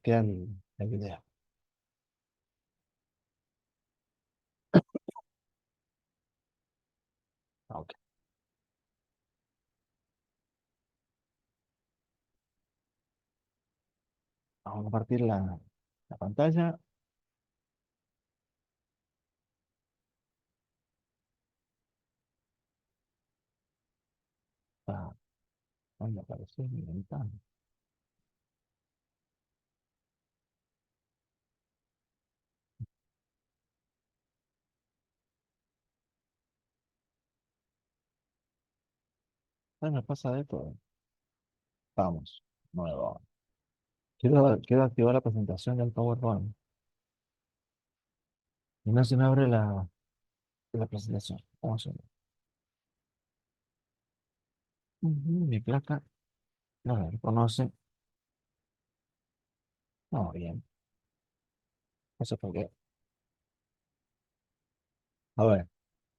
queda el video. Ok. Vamos a compartir la pantalla. Ah, ¿dónde aparece mi ventana? Ay, me pasa de todo. Vamos, nuevo. Quiero activar la presentación del PowerPoint. Y no se me abre la presentación. Vamos a ver. Mi placa no la reconoce. No, bien. No sé por qué. A ver,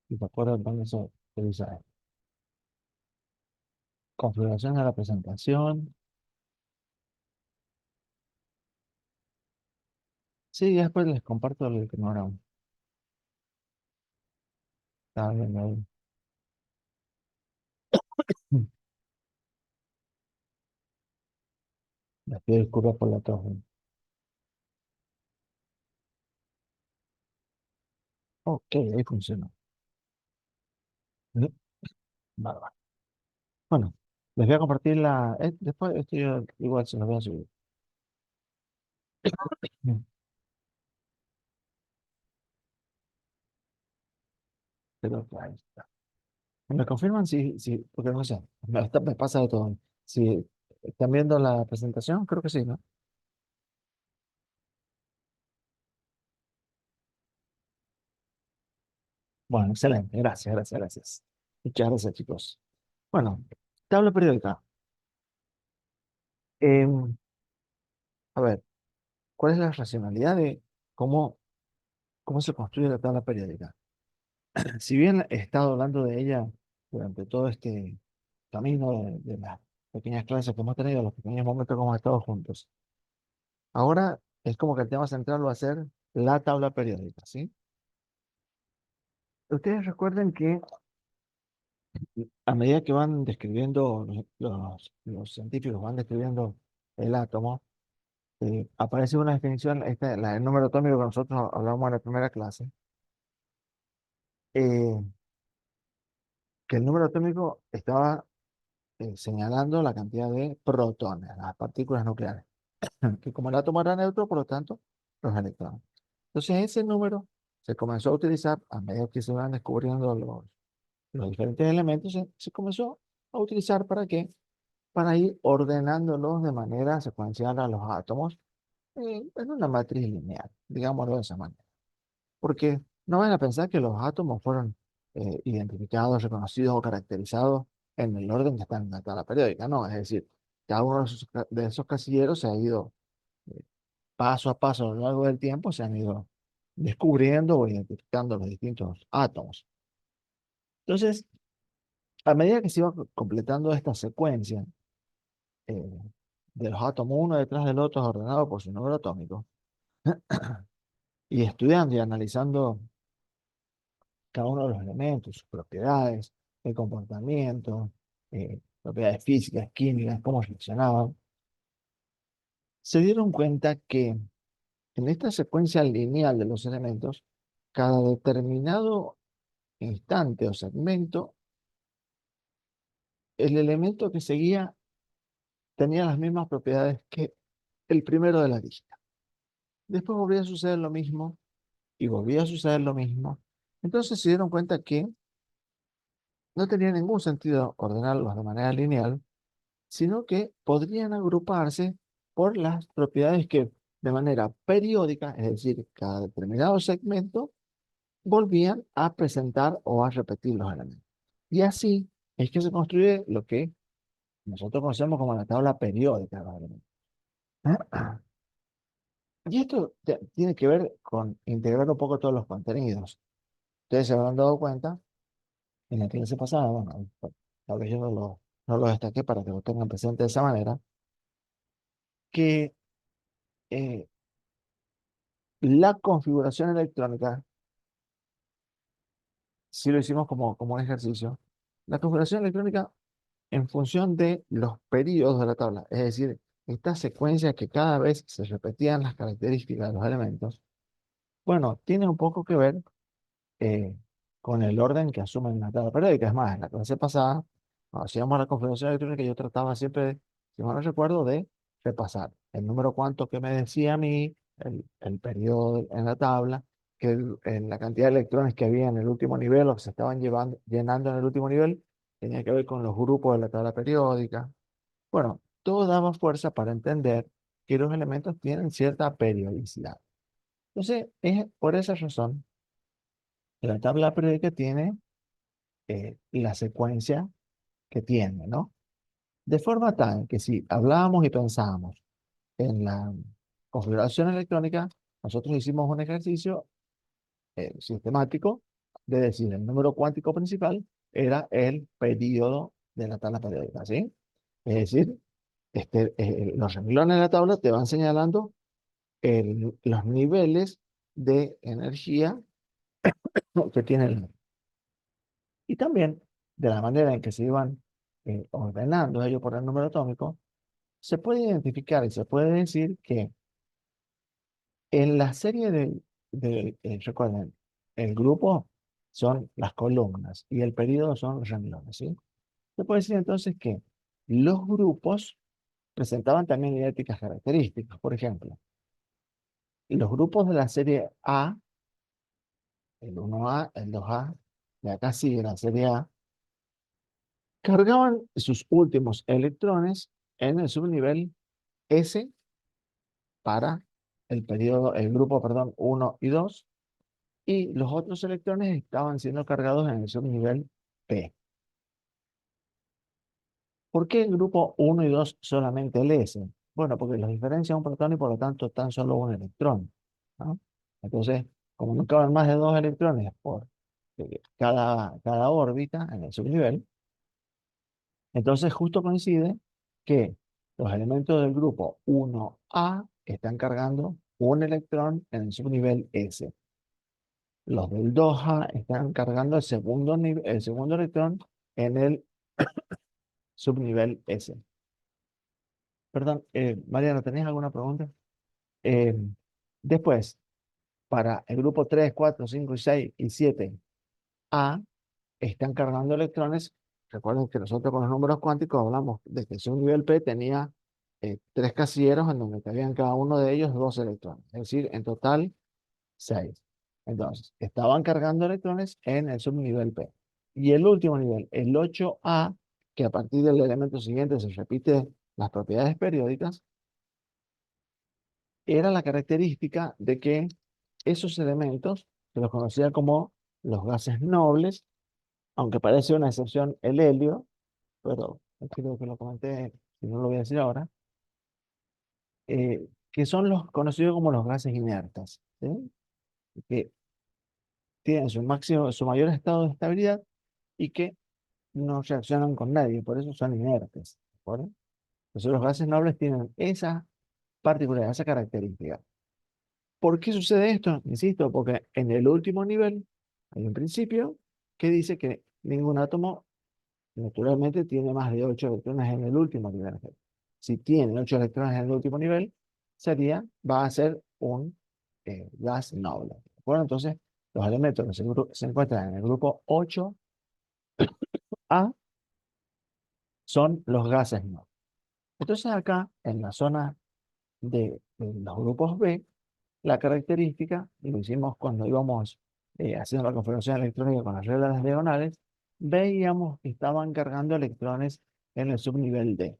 si te acuerdas dónde se utiliza esto. Configuración de la presentación. Sí, después les comparto el cronograma. Está bien ahí. Les pido disculpas por la tos. Ok, ahí funcionó. Bárbaro. Bueno, les voy a compartir después esto yo igual se los voy a subir. Mm, Pero ahí está. ¿Me confirman porque no sé, me pasa de todo. Si están viendo la presentación, creo que sí, ¿no? Bueno, excelente, gracias, gracias, gracias. Muchas gracias, chicos. Bueno, tabla periódica. Em, a ver, ¿cuál es la racionalidad de cómo, cómo se construye la tabla periódica? Si bien he estado hablando de ella durante todo este camino de las pequeñas clases que hemos tenido, los pequeños momentos que hemos estado juntos, ahora es como que el tema central va a ser la tabla periódica, ¿sí? Ustedes recuerden que a medida que van describiendo, los científicos van describiendo el átomo, aparece una definición, el número atómico que nosotros hablamos en la primera clase, eh, que el número atómico estaba señalando la cantidad de protones, las partículas nucleares, que como el átomo era neutro, por lo tanto, los electrones. Entonces, ese número se comenzó a utilizar a medida que se van descubriendo los diferentes elementos, se comenzó a utilizar ¿para qué? Para ir ordenándolos de manera secuencial a los átomos en una matriz lineal, digámoslo de esa manera. Porque no van a pensar que los átomos fueron identificados, reconocidos o caracterizados en el orden que están en la tabla periódica, no, es decir, cada uno de esos casilleros se ha ido eh, paso a paso a lo largo del tiempo, se han ido descubriendo o identificando los distintos átomos. Entonces, a medida que se iba completando esta secuencia eh, de los átomos uno detrás del otro, ordenado por su número atómico, y estudiando y analizando cada uno de los elementos, sus propiedades, el comportamiento, propiedades físicas, químicas, cómo reaccionaban, se dieron cuenta que en esta secuencia lineal de los elementos, cada determinado instante o segmento, el elemento que seguía tenía las mismas propiedades que el primero de la lista. Después volvía a suceder lo mismo y volvía a suceder lo mismo. Entonces se dieron cuenta que no tenía ningún sentido ordenarlos de manera lineal, sino que podrían agruparse por las propiedades que de manera periódica, es decir, cada determinado segmento, volvían a presentar o a repetir los elementos. Y así es que se construye lo que nosotros conocemos como la tabla periódica de los elementos. Y esto tiene que ver con integrar un poco todos los contenidos. Ustedes se habrán dado cuenta en la clase pasada, bueno, tal vez yo no lo destaqué para que lo tengan presente de esa manera, que eh, la configuración electrónica, si lo hicimos como un ejercicio, la configuración electrónica en función de los periodos de la tabla, es decir, esta secuencia que cada vez se repetían las características de los elementos, bueno, tiene un poco que ver eh, con el orden que asumen la tabla periódica. Es más, en la clase pasada, cuando hacíamos la configuración electrónica, yo trataba siempre, si mal no recuerdo, de repasar el número cuánto que me decía a mí, el periodo en la tabla, en la cantidad de electrones que había en el último nivel o que se estaban llenando en el último nivel, tenía que ver con los grupos de la tabla periódica. Bueno, todo daba fuerza para entender que los elementos tienen cierta periodicidad. Entonces, es por esa razón que la tabla periódica tiene la secuencia que tiene, ¿no? De forma tal que si hablábamos y pensábamos en la configuración electrónica, nosotros hicimos un ejercicio sistemático de decir el número cuántico principal era el periodo de la tabla periódica, ¿sí? Es decir, los renglones de la tabla te van señalando los niveles de energía que tiene el. Y también de la manera en que se iban ordenando ellos por el número atómico, se puede identificar y se puede decir que en la serie recuerden, el grupo son las columnas y el periodo son los renglones, ¿sí? Se puede decir entonces que los grupos presentaban también idénticas características. Por ejemplo, los grupos de la serie A, el 1A, el 2A, de acá sigue la serie A, cargaban sus últimos electrones en el subnivel S para el grupo, perdón, 1 y 2, y los otros electrones estaban siendo cargados en el subnivel P. ¿Por qué el grupo 1 y 2 solamente el S? Bueno, porque los diferencia un protón y por lo tanto tan solo un electrón, ¿no? Entonces, como no caben más de dos electrones por cada órbita en el subnivel, entonces justo coincide que los elementos del grupo 1A están cargando un electrón en el subnivel S. Los del 2A están cargando el segundo electrón en el subnivel S. Perdón, Mariano, ¿tenés alguna pregunta? Eh, Después, para el grupo 3, 4, 5 y 6 y 7A, están cargando electrones. Recuerden que nosotros con los números cuánticos hablamos de que si un nivel P tenía tres casilleros en donde cabían cada uno de ellos dos electrones, es decir, en total 6. Entonces, estaban cargando electrones en el subnivel P. Y el último nivel, el 8A, que a partir del elemento siguiente se repite las propiedades periódicas, era la característica de que esos elementos se los conocía como los gases nobles, aunque parece una excepción el helio, pero creo que lo comenté, si no lo voy a decir ahora, que son los conocidos como los gases inertes, ¿sí? Que tienen su mayor estado de estabilidad y que no reaccionan con nadie, por eso son inertes, ¿de acuerdo? Entonces los gases nobles tienen esa particularidad, esa característica. ¿Por qué sucede esto? Insisto, porque en el último nivel hay un principio que dice que ningún átomo naturalmente tiene más de 8 electrones en el último nivel. Si tiene 8 electrones en el último nivel, va a ser un gas noble. ¿De acuerdo? Entonces, los elementos que se encuentran en el grupo 8A son los gases nobles. Entonces, acá, en la zona de los grupos B, la característica, y lo hicimos cuando íbamos haciendo la configuración electrónica con las reglas de las diagonales, veíamos que estaban cargando electrones en el subnivel D.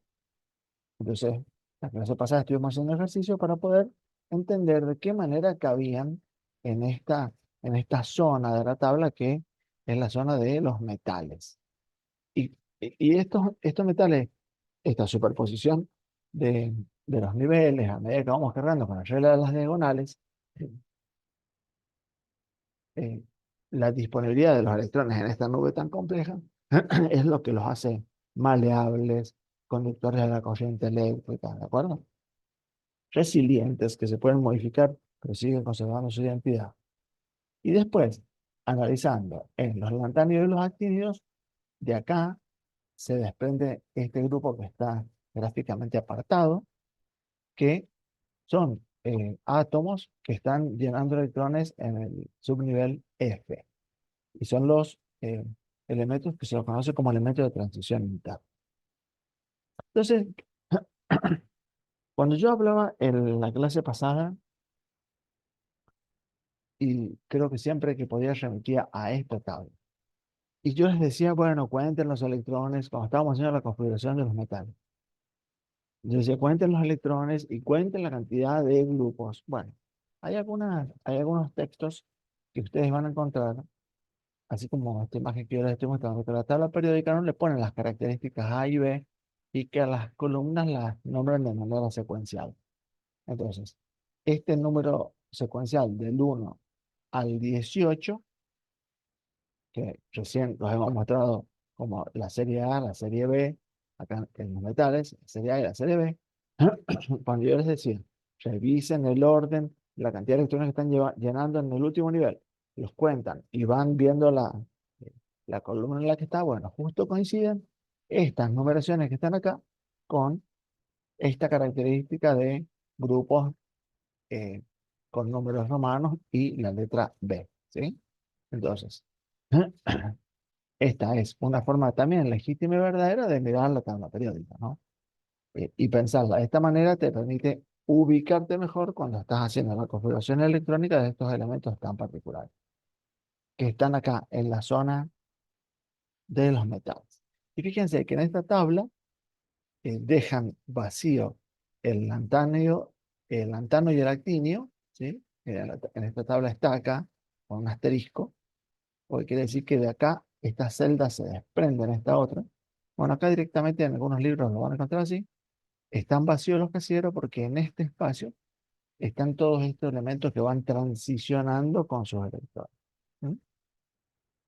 Entonces, la clase pasada estuvimos haciendo ejercicio para poder entender de qué manera cabían en esta zona de la tabla que es la zona de los metales. Y estos metales, esta superposición de los niveles a medida que vamos cargando con la regla de las diagonales, eh, la disponibilidad de los electrones en esta nube tan compleja es lo que los hace maleables, conductores de la corriente eléctrica, ¿de acuerdo? resilientes, que se pueden modificar, pero siguen conservando su identidad. Y después, analizando en los lantánidos y los actínidos, de acá se desprende este grupo que está gráficamente apartado, que son átomos que están llenando electrones en el subnivel F. Y son los elementos que se los conoce como elementos de transición interna. Entonces, cuando yo hablaba en la clase pasada, y creo que siempre que podía remitía a esta tabla, y yo les decía, bueno, cuenten los electrones, cuando estábamos haciendo la configuración de los metales. Yo decía, cuenten los electrones y cuenten la cantidad de grupos. Bueno, hay algunos textos que ustedes van a encontrar, así como esta imagen que yo les estoy mostrando, que la tabla periódica no le ponen las características A y B y que a las columnas las nombran de manera secuencial. Entonces, este número secuencial del 1 al 18, que recién los hemos mostrado como la serie A, la serie B, acá en los metales, la serie A y la serie B, cuando yo les decía, revisen el orden, la cantidad de electrones que están llenando en el último nivel, los cuentan y van viendo la columna en la que está, bueno, justo coinciden estas numeraciones que están acá con esta característica de grupos eh, con números romanos y la letra B, ¿sí? Entonces, esta es una forma también legítima y verdadera de mirar la tabla periódica, ¿no? Y pensarla de esta manera te permite ubicarte mejor cuando estás haciendo la configuración electrónica de estos elementos tan particulares, que están acá en la zona de los metales. Y fíjense que en esta tabla dejan vacío el lantano y el actinio, ¿sí? En esta tabla está acá, con un asterisco, porque quiere decir que de acá esta celda se desprende en esta otra. Bueno, acá directamente en algunos libros lo van a encontrar así. Están vacíos los casilleros porque en este espacio están todos estos elementos que van transicionando con sus electrones. ¿Mm?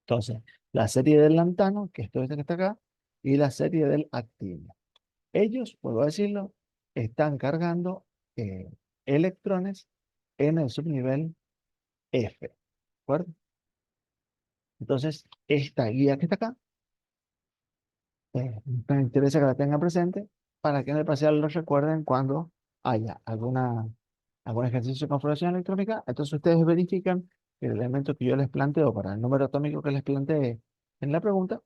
Entonces, la serie del lantano, que es todo este que está acá, y la serie del actinio. Ellos, vuelvo a decirlo, están cargando electrones en el subnivel F. ¿De acuerdo? Entonces, esta guía que está acá, me interesa que la tengan presente para que en el parcial lo recuerden cuando haya algún ejercicio de configuración electrónica. Entonces, ustedes verifican que el elemento que yo les planteo para el número atómico que les planteé en la pregunta,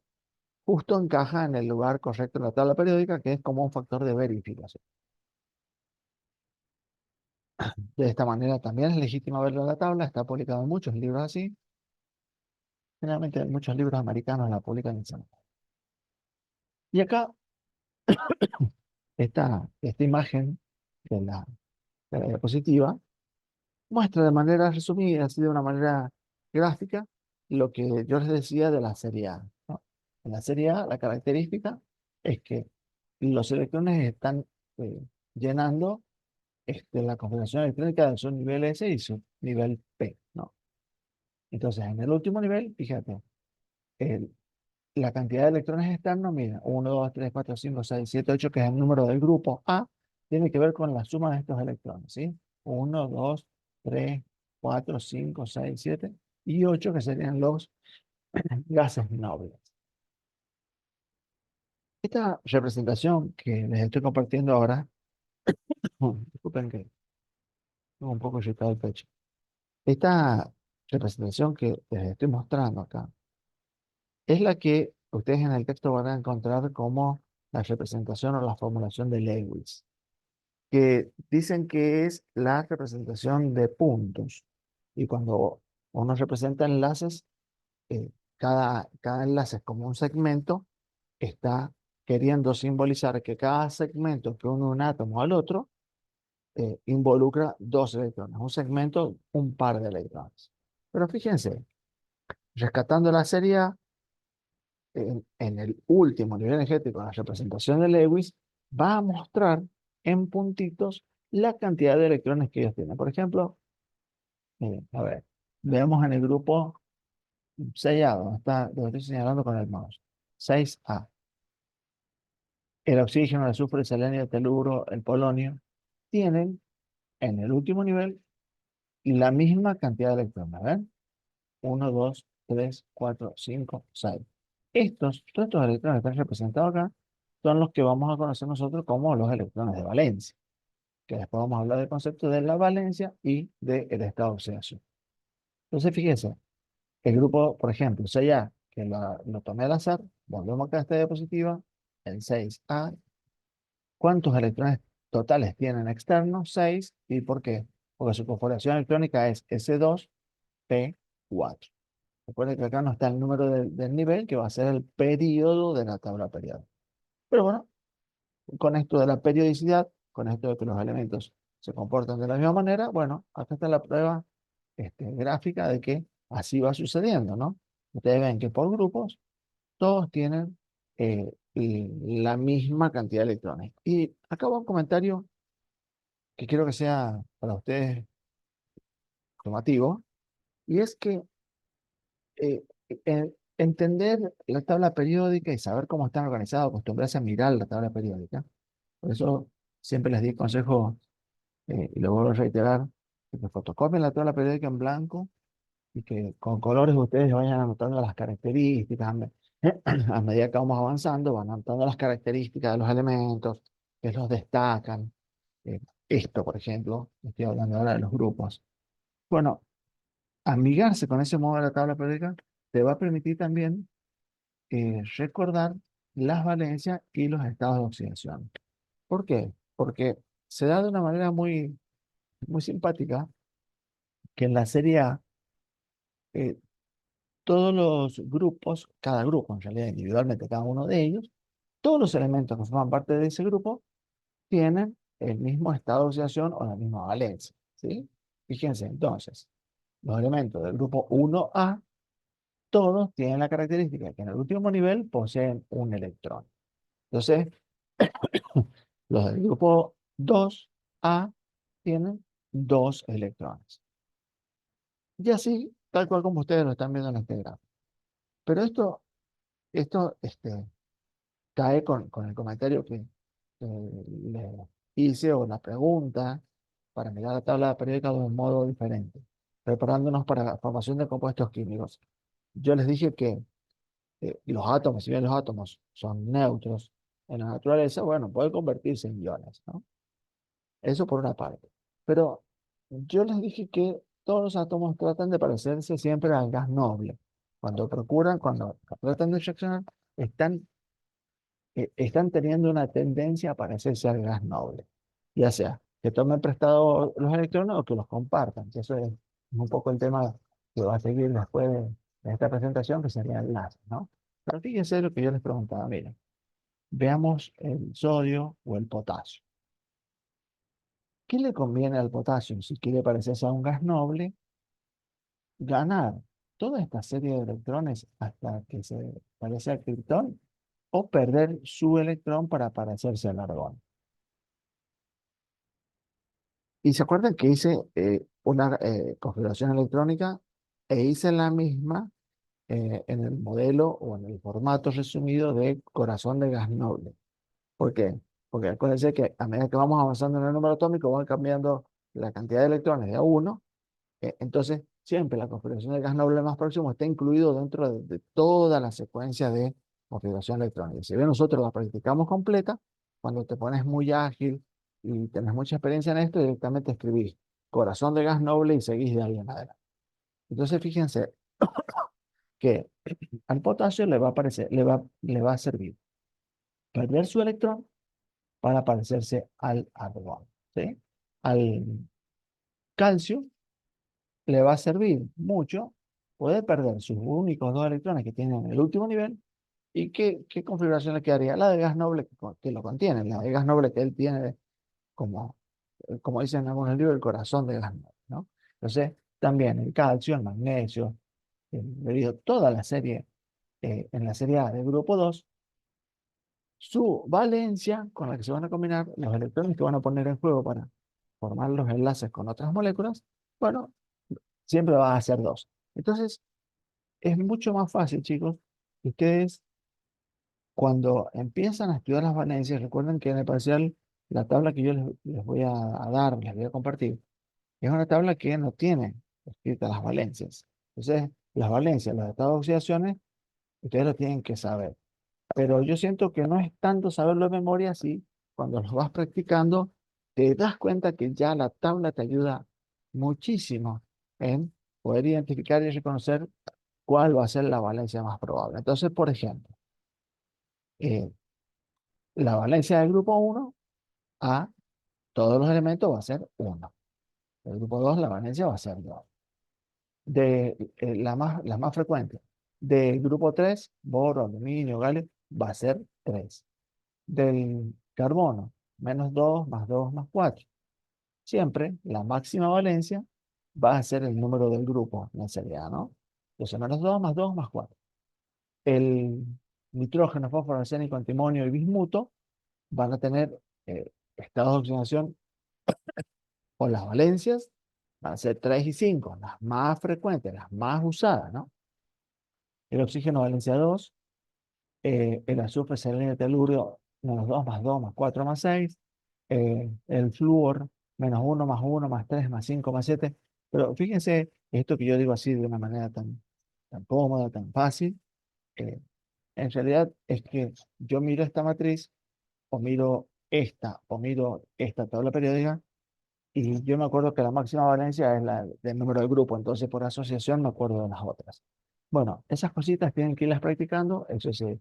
justo encaja en el lugar correcto en la tabla periódica, que es como un factor de verificación. De esta manera también es legítimo verlo en la tabla, está publicado en muchos libros así. Generalmente muchos libros americanos la publican en esa manera. Y acá esta imagen de la diapositiva muestra de manera resumida, así de una manera gráfica, lo que yo les decía de la serie A, ¿no? En la serie A, la característica es que los electrones están eh, llenando la configuración electrónica de su nivel S y su nivel P, ¿no? Entonces, en el último nivel, fíjate, el- la cantidad de electrones externos, mira, 1, 2, 3, 4, 5, 6, 7, 8, que es el número del grupo A, tiene que ver con la suma de estos electrones, ¿sí? 1, 2, 3, 4, 5, 6, 7 y 8, que serían los gases nobles. Esta representación que les estoy compartiendo ahora, disculpen que tengo un poco irritado el pecho. Esta representación que les estoy mostrando acá es la que ustedes en el texto van a encontrar como la representación o la formulación de Lewis, que dicen que es la representación de puntos. Y cuando uno representa enlaces, cada enlace es como un segmento, está queriendo simbolizar que cada segmento que une un átomo al otro involucra dos electrones. Un segmento, un par de electrones. Pero fíjense, rescatando la serie A, en el último nivel energético, la representación de Lewis va a mostrar en puntitos la cantidad de electrones que ellos tienen. Por ejemplo, a ver, veamos en el grupo 6A, donde está, lo estoy señalando con el mouse. 6A. El oxígeno, el azufre, el selenio, el teluro, el polonio, tienen en el último nivel la misma cantidad de electrones. ¿Ven? Uno, 2, 3, 4, 5, 6. Todos estos electrones que están representados acá, son los que vamos a conocer nosotros como los electrones de valencia, que después vamos a hablar del concepto de la valencia y del estado de oxidación. Entonces, fíjense, el grupo, por ejemplo, 6A, que lo tomé al azar, volvemos acá a esta diapositiva, el 6A, ¿cuántos electrones totales tienen externos? 6. ¿Y por qué? Porque su configuración electrónica es S2P4. Recuerden que acá no está el número del nivel, que va a ser el periodo de la tabla periódica. Pero bueno, con esto de la periodicidad, con esto de que los elementos se comportan de la misma manera, bueno, acá está la prueba gráfica de que así va sucediendo, ¿no? Ustedes ven que por grupos todos tienen la misma cantidad de electrones. Y acá va un comentario que quiero que sea para ustedes informativo, y es que entender la tabla periódica y saber cómo están organizados, acostumbrarse a mirar la tabla periódica. Por eso siempre les di consejo, y lo vuelvo a reiterar, que fotocopien la tabla periódica en blanco y que con colores ustedes vayan anotando las características. A medida que vamos avanzando, van anotando las características de los elementos, que los destacan. Esto, por ejemplo, estoy hablando ahora de los grupos. Bueno, amigarse con ese modo de la tabla periódica te va a permitir también recordar las valencias y los estados de oxidación. ¿Por qué? Porque se da de una manera muy, muy simpática que en la serie A, eh, todos los grupos, cada grupo en realidad individualmente, cada uno de ellos, todos los elementos que forman parte de ese grupo tienen el mismo estado de oxidación o la misma valencia, ¿sí? Fíjense entonces, los elementos del grupo 1A, todos tienen la característica de que en el último nivel poseen un electrón. Entonces, los del grupo 2A tienen dos electrones. Y así, tal cual como ustedes lo están viendo en este gráfico. Pero esto cae con el comentario que le hice o la pregunta para mirar la tabla periódica de un modo diferente, preparándonos para la formación de compuestos químicos. Yo les dije que los átomos, si bien los átomos son neutros en la naturaleza, bueno, pueden convertirse en iones, ¿no? Eso por una parte. Pero yo les dije que todos los átomos tratan de parecerse siempre al gas noble. Cuando tratan de reaccionar, están, están teniendo una tendencia a parecerse al gas noble. Ya sea que tomen prestado los electrones o que los compartan. Que eso es un poco el tema que va a seguir después de esta presentación, que sería el enlace, ¿no? Pero fíjense lo que yo les preguntaba. Miren, veamos el sodio o el potasio. ¿Qué le conviene al potasio si quiere parecerse a un gas noble? Ganar toda esta serie de electrones hasta que se parece al criptón o perder su electrón para parecerse al argón. Y se acuerdan que hice una configuración electrónica e hice la misma en el modelo o en el formato resumido de corazón de gas noble. ¿Por qué? Porque acuérdense que a medida que vamos avanzando en el número atómico, van cambiando la cantidad de electrones de a uno. Entonces, siempre la configuración del gas noble más próximo está incluido dentro de toda la secuencia de configuración electrónica. Si bien nosotros la practicamos completa, cuando te pones muy ágil y tenés mucha experiencia en esto, directamente escribís corazón de gas noble y seguís de ahí en adelante. Entonces, fíjense que al potasio le va a parecer, le va a servir perder su electrón para parecerse al argón, ¿sí? Al calcio le va a servir mucho poder perder sus únicos dos electrones que tienen en el último nivel. ¿Y qué configuración le quedaría? La de gas noble que lo contiene, la de gas noble que él tiene como, como dicen en algunos libros, el corazón de gas noble, ¿no? Entonces, también el calcio, el magnesio, el berilio, toda la serie, en la serie A del grupo 2, su valencia con la que se van a combinar los electrones que van a poner en juego para formar los enlaces con otras moléculas, bueno, siempre va a ser 2. Entonces, es mucho más fácil, chicos, que ustedes cuando empiezan a estudiar las valencias, recuerden que en el parcial la tabla que yo les voy a dar, les voy a compartir, es una tabla que no tiene escritas las valencias. Entonces, las valencias, los estados de oxidaciones, ustedes lo tienen que saber. Pero yo siento que no es tanto saberlo de memoria, sí, cuando lo vas practicando, te das cuenta que ya la tabla te ayuda muchísimo en poder identificar y reconocer cuál va a ser la valencia más probable. Entonces, por ejemplo, eh, la valencia del grupo uno a todos los elementos va a ser uno. El grupo 2 la valencia va a ser 2. La más frecuente. Del grupo 3 boro, aluminio, galio, va a ser 3. Del carbono, -2 más 2 más 4. Siempre la máxima valencia va a ser el número del grupo, en seriedad, ¿no? Entonces, -2 más 2 más 4. El nitrógeno, fósforo, arsénico, antimonio y bismuto van a tener estados de oxidación o las valencias van a ser 3 y 5, las más frecuentes, las más usadas, ¿no? El oxígeno, valencia 2, el azufre, selenio, telurio, -2 más 2 más 4 más 6, el flúor, -1 más 1 más 3 más 5 más 7. Pero fíjense, esto que yo digo así de una manera tan cómoda, tan fácil, eh, en realidad es que yo miro esta matriz, o miro esta tabla periódica, y yo me acuerdo que la máxima valencia es la del número del grupo, entonces por asociación me acuerdo de las otras. Bueno, esas cositas tienen que irlas practicando, eso sí,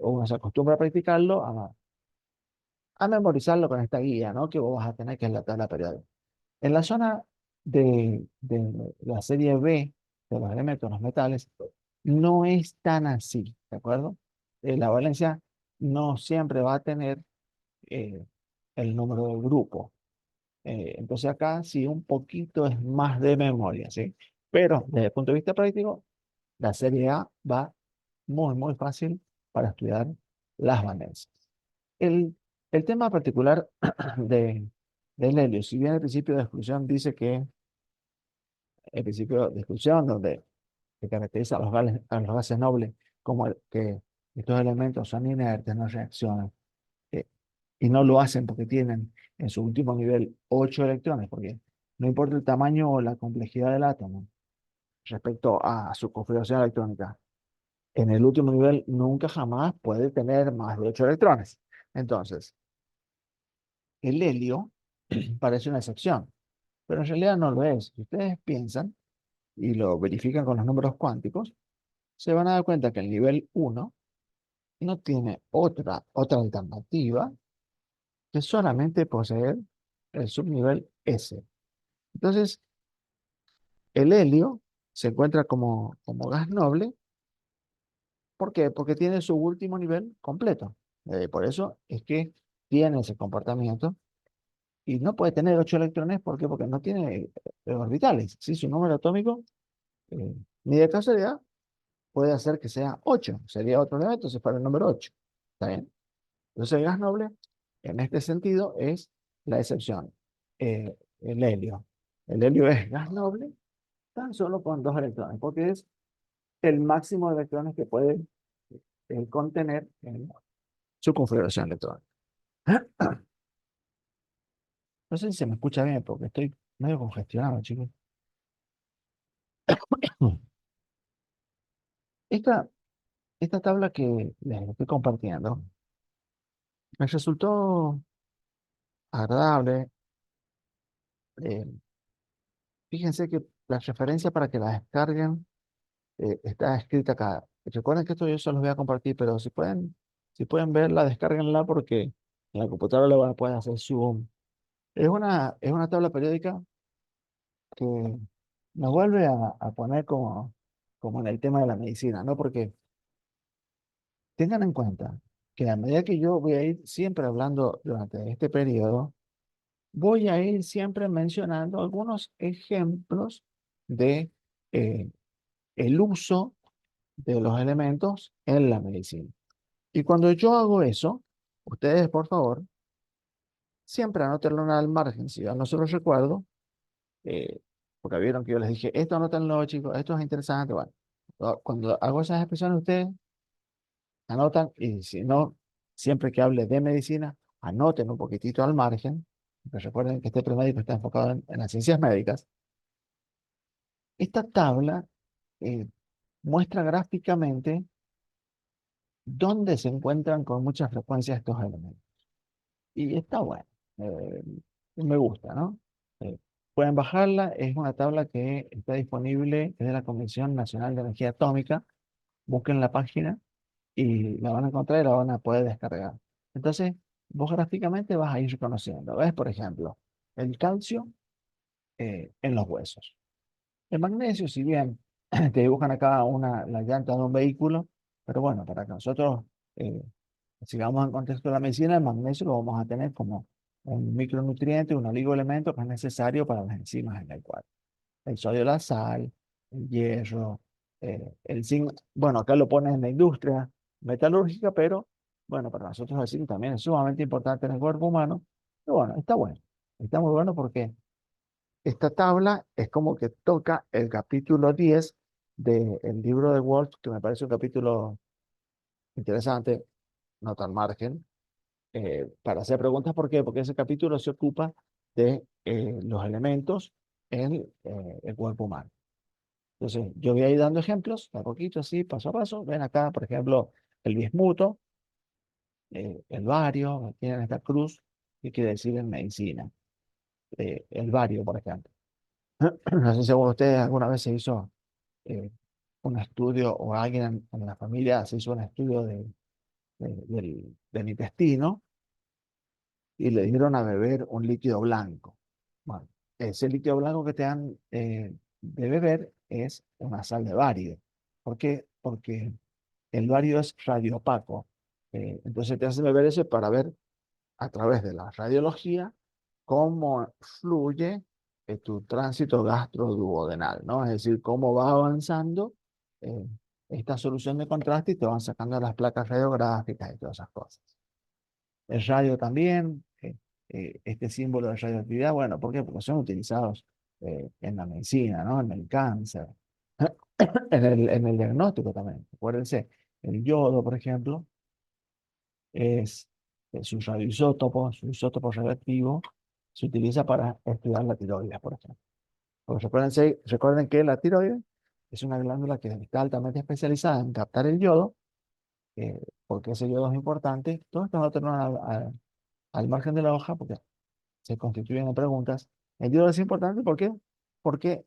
uno se acostumbra a practicarlo, a memorizarlo con esta guía, ¿no? Que vos vas a tener, que es la tabla periódica. En la zona de la serie B de los elementos, los metales, no es tan así, ¿de acuerdo? La valencia no siempre va a tener eh, el número del grupo. Entonces acá sí un poquito es más de memoria, ¿sí? Pero desde el punto de vista práctico, la serie A va muy fácil para estudiar las valencias. El, el tema particular de, del helio, si bien el principio de exclusión dice que el principio de exclusión, donde se caracteriza a los gases nobles como que estos elementos son inertes, no reaccionan, eh, y no lo hacen porque tienen en su último nivel 8 electrones, porque no importa el tamaño o la complejidad del átomo respecto a su configuración electrónica, en el último nivel nunca jamás puede tener más de 8 electrones. Entonces, el helio parece una excepción, pero en realidad no lo es. Si ustedes piensan y lo verifican con los números cuánticos, se van a dar cuenta que el nivel uno no tiene otra alternativa que solamente poseer el subnivel S. Entonces, el helio se encuentra como gas noble. ¿Por qué? Porque tiene su último nivel completo. Por eso es que tiene ese comportamiento y no puede tener 8 electrones. ¿Por qué? Porque no tiene orbitales. Si su número atómico, eh, ni de casualidad, puede hacer que sea 8. Sería otro elemento si fuera el número 8. ¿Está bien? Entonces el gas noble, en este sentido, es la excepción. El helio. El helio es gas noble tan solo con 2 electrones, porque es el máximo de electrones que puede contener en su configuración electrónica. No sé si se me escucha bien, porque estoy medio congestionado, chicos. Esta, esta tabla que les estoy compartiendo me resultó agradable. eh, Fíjense que la referencia para que la descarguen está escrita acá. Recuerden que esto yo se los voy a compartir, pero si pueden verla, descárguenla porque en la computadora la pueden hacer zoom. Es una tabla periódica que nos vuelve a poner como en el tema de la medicina, ¿no? Porque tengan en cuenta que a medida que yo voy a ir siempre hablando durante este periodo, voy a ir siempre mencionando algunos ejemplos de eh, el uso de los elementos en la medicina. Y cuando yo hago eso, ustedes, por favor, siempre anótenlo al margen, si yo no se los recuerdo, eh, porque vieron que yo les dije, esto anótenlo, chicos, esto es interesante. Bueno, cuando hago esas expresiones, ustedes anotan y si no, siempre que hable de medicina, anoten un poquitito al margen, pero recuerden que este premédico está enfocado en las ciencias médicas. Esta tabla eh, muestra gráficamente dónde se encuentran con mucha frecuencia estos elementos. Y está bueno. eh, Me gusta, ¿no? Eh, Pueden bajarla, es una tabla que está disponible desde la Comisión Nacional de Energía Atómica. Busquen la página y la van a encontrar y la van a poder descargar. Entonces, vos gráficamente vas a ir reconociendo. ¿Ves? Por ejemplo, el calcio en los huesos. El magnesio, si bien te dibujan acá la llanta de un vehículo, pero bueno, para que nosotros eh, sigamos en contexto de la medicina, el magnesio lo vamos a tener como un micronutriente, un oligoelemento que es necesario para las enzimas en el cuerpo. El sodio, la sal, el hierro, el zinc, bueno, acá lo ponen en la industria metalúrgica, pero bueno, para nosotros el zinc también es sumamente importante en el cuerpo humano. Pero bueno, está bueno, está muy bueno porque esta tabla es como que toca el capítulo 10 del libro de Wolf, que me parece un capítulo interesante, nota al margen, para hacer preguntas. ¿Por qué? Porque ese capítulo se ocupa de los elementos en el cuerpo humano. Entonces, yo voy a ir dando ejemplos, a poquito, así, paso a paso. Ven acá, por ejemplo, el bismuto, el bario, tienen esta cruz, que quiere decir en medicina. El bario, por ejemplo. No sé si alguno de ustedes alguna vez se hizo eh, un estudio o alguien en la familia se hizo un estudio del intestino y le dieron a beber un líquido blanco. Bueno, ese líquido blanco que te dan de beber es una sal de bario. ¿Por qué? Porque el bario es radiopaco. Entonces te hace beber ese para ver a través de la radiología cómo fluye tu tránsito gastroduodenal, ¿no? Es decir, cómo va avanzando eh, esta solución de contraste y te van sacando las placas radiográficas y todas esas cosas. El radio también, este símbolo de radioactividad, bueno, ¿por qué? Porque son utilizados en la medicina, ¿no? En el cáncer, en el diagnóstico también. Acuérdense, el yodo, por ejemplo, es un radioisótopo, su isótopo radioactivo, se utiliza para estudiar la tiroides, por ejemplo. Porque recuerden que la tiroides es una glándula que está altamente especializada en captar el yodo, porque ese yodo es importante. Todo esto va a tener al margen de la hoja, porque se constituyen en preguntas. El yodo es importante, ¿por qué? Porque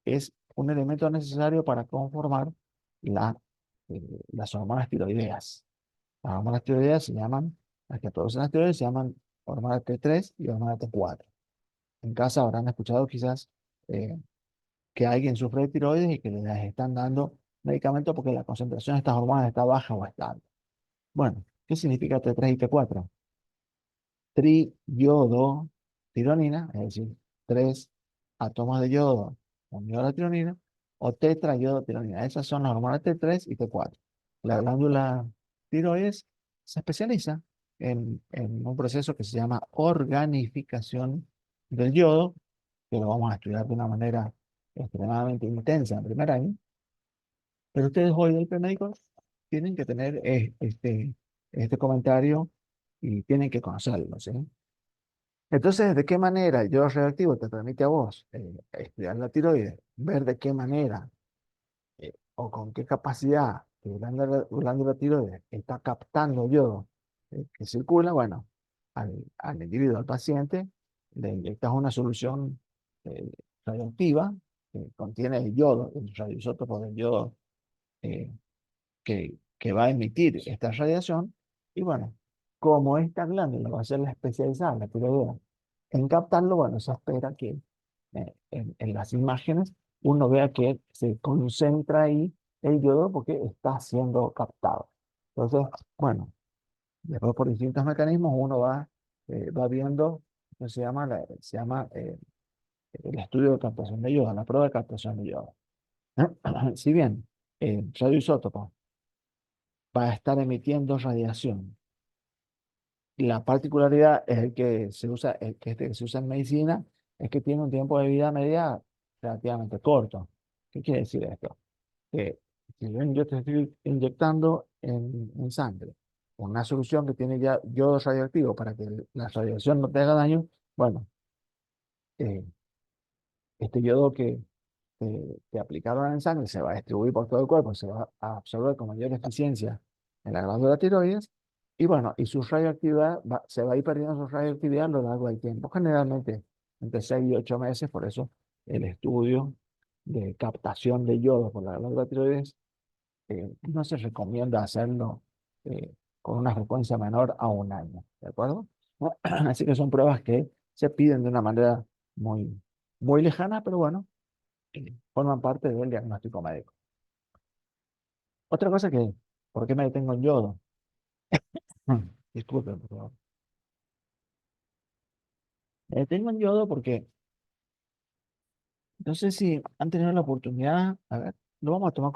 es un elemento necesario para conformar la, eh, las hormonas tiroideas. Las hormonas tiroideas se llaman, las que producen las tiroides se llaman hormona T3 y hormona T4. En casa habrán escuchado quizás que alguien sufre de tiroides y que les están dando medicamentos porque la concentración de estas hormonas está baja o está alta. Bueno, ¿qué significa T3 y T4? Triyodo tironina, es decir, tres átomos de yodo unidos a la tironina, o tetrayodo tironina. Esas son las hormonas T3 y T4. La glándula tiroides se especializa en un proceso que se llama organificación del yodo, que lo vamos a estudiar de una manera extremadamente intensa en primer año, pero ustedes hoy del premédico tienen que tener este comentario y tienen que conocerlo, ¿sí? Entonces, ¿de qué manera el yodo radioactivo te permite a vos estudiar la tiroides, ver de qué manera o con qué capacidad tu glándula tiroides está captando yodo que circula? Bueno, al individuo, al paciente, le inyectas una solución eh, radioactiva que contiene el yodo, el radioisótopo del yodo eh, que va a emitir esta radiación. Y bueno, como esta glándula va a ser la especializada, la tiroidea, en captarlo, bueno, se espera que en las imágenes uno vea que se concentra ahí el yodo porque está siendo captado. Entonces, bueno, después por distintos mecanismos uno va viendo, que se llama el estudio de captación de yodo, la prueba de captación de yodo. Si bien el radioisótopo va a estar emitiendo radiación. La particularidad es el que se usa, que se usa en medicina, es que tiene un tiempo de vida media relativamente corto. ¿Qué quiere decir esto? Que si bien yo te estoy inyectando en sangre una solución que tiene ya yodo radioactivo para que la radiación no te haga daño, bueno, eh, este yodo que aplicaron en sangre se va a distribuir por todo el cuerpo, se va a absorber con mayor eficiencia en la glándula tiroides, y bueno, y su radioactividad se va a ir perdiendo su radioactividad a lo largo del tiempo, generalmente entre 6 y 8 meses. Por eso el estudio de captación de yodo por la glándula tiroides no se recomienda hacerlo con una frecuencia menor a un año, ¿de acuerdo? Así que son pruebas que se piden de una manera muy, muy lejana, pero bueno, forman parte del diagnóstico médico. Otra cosa que, ¿por qué me detengo en yodo? Disculpen, por favor. Me detengo en yodo porque no sé si han tenido la oportunidad, a ver, lo vamos a tomar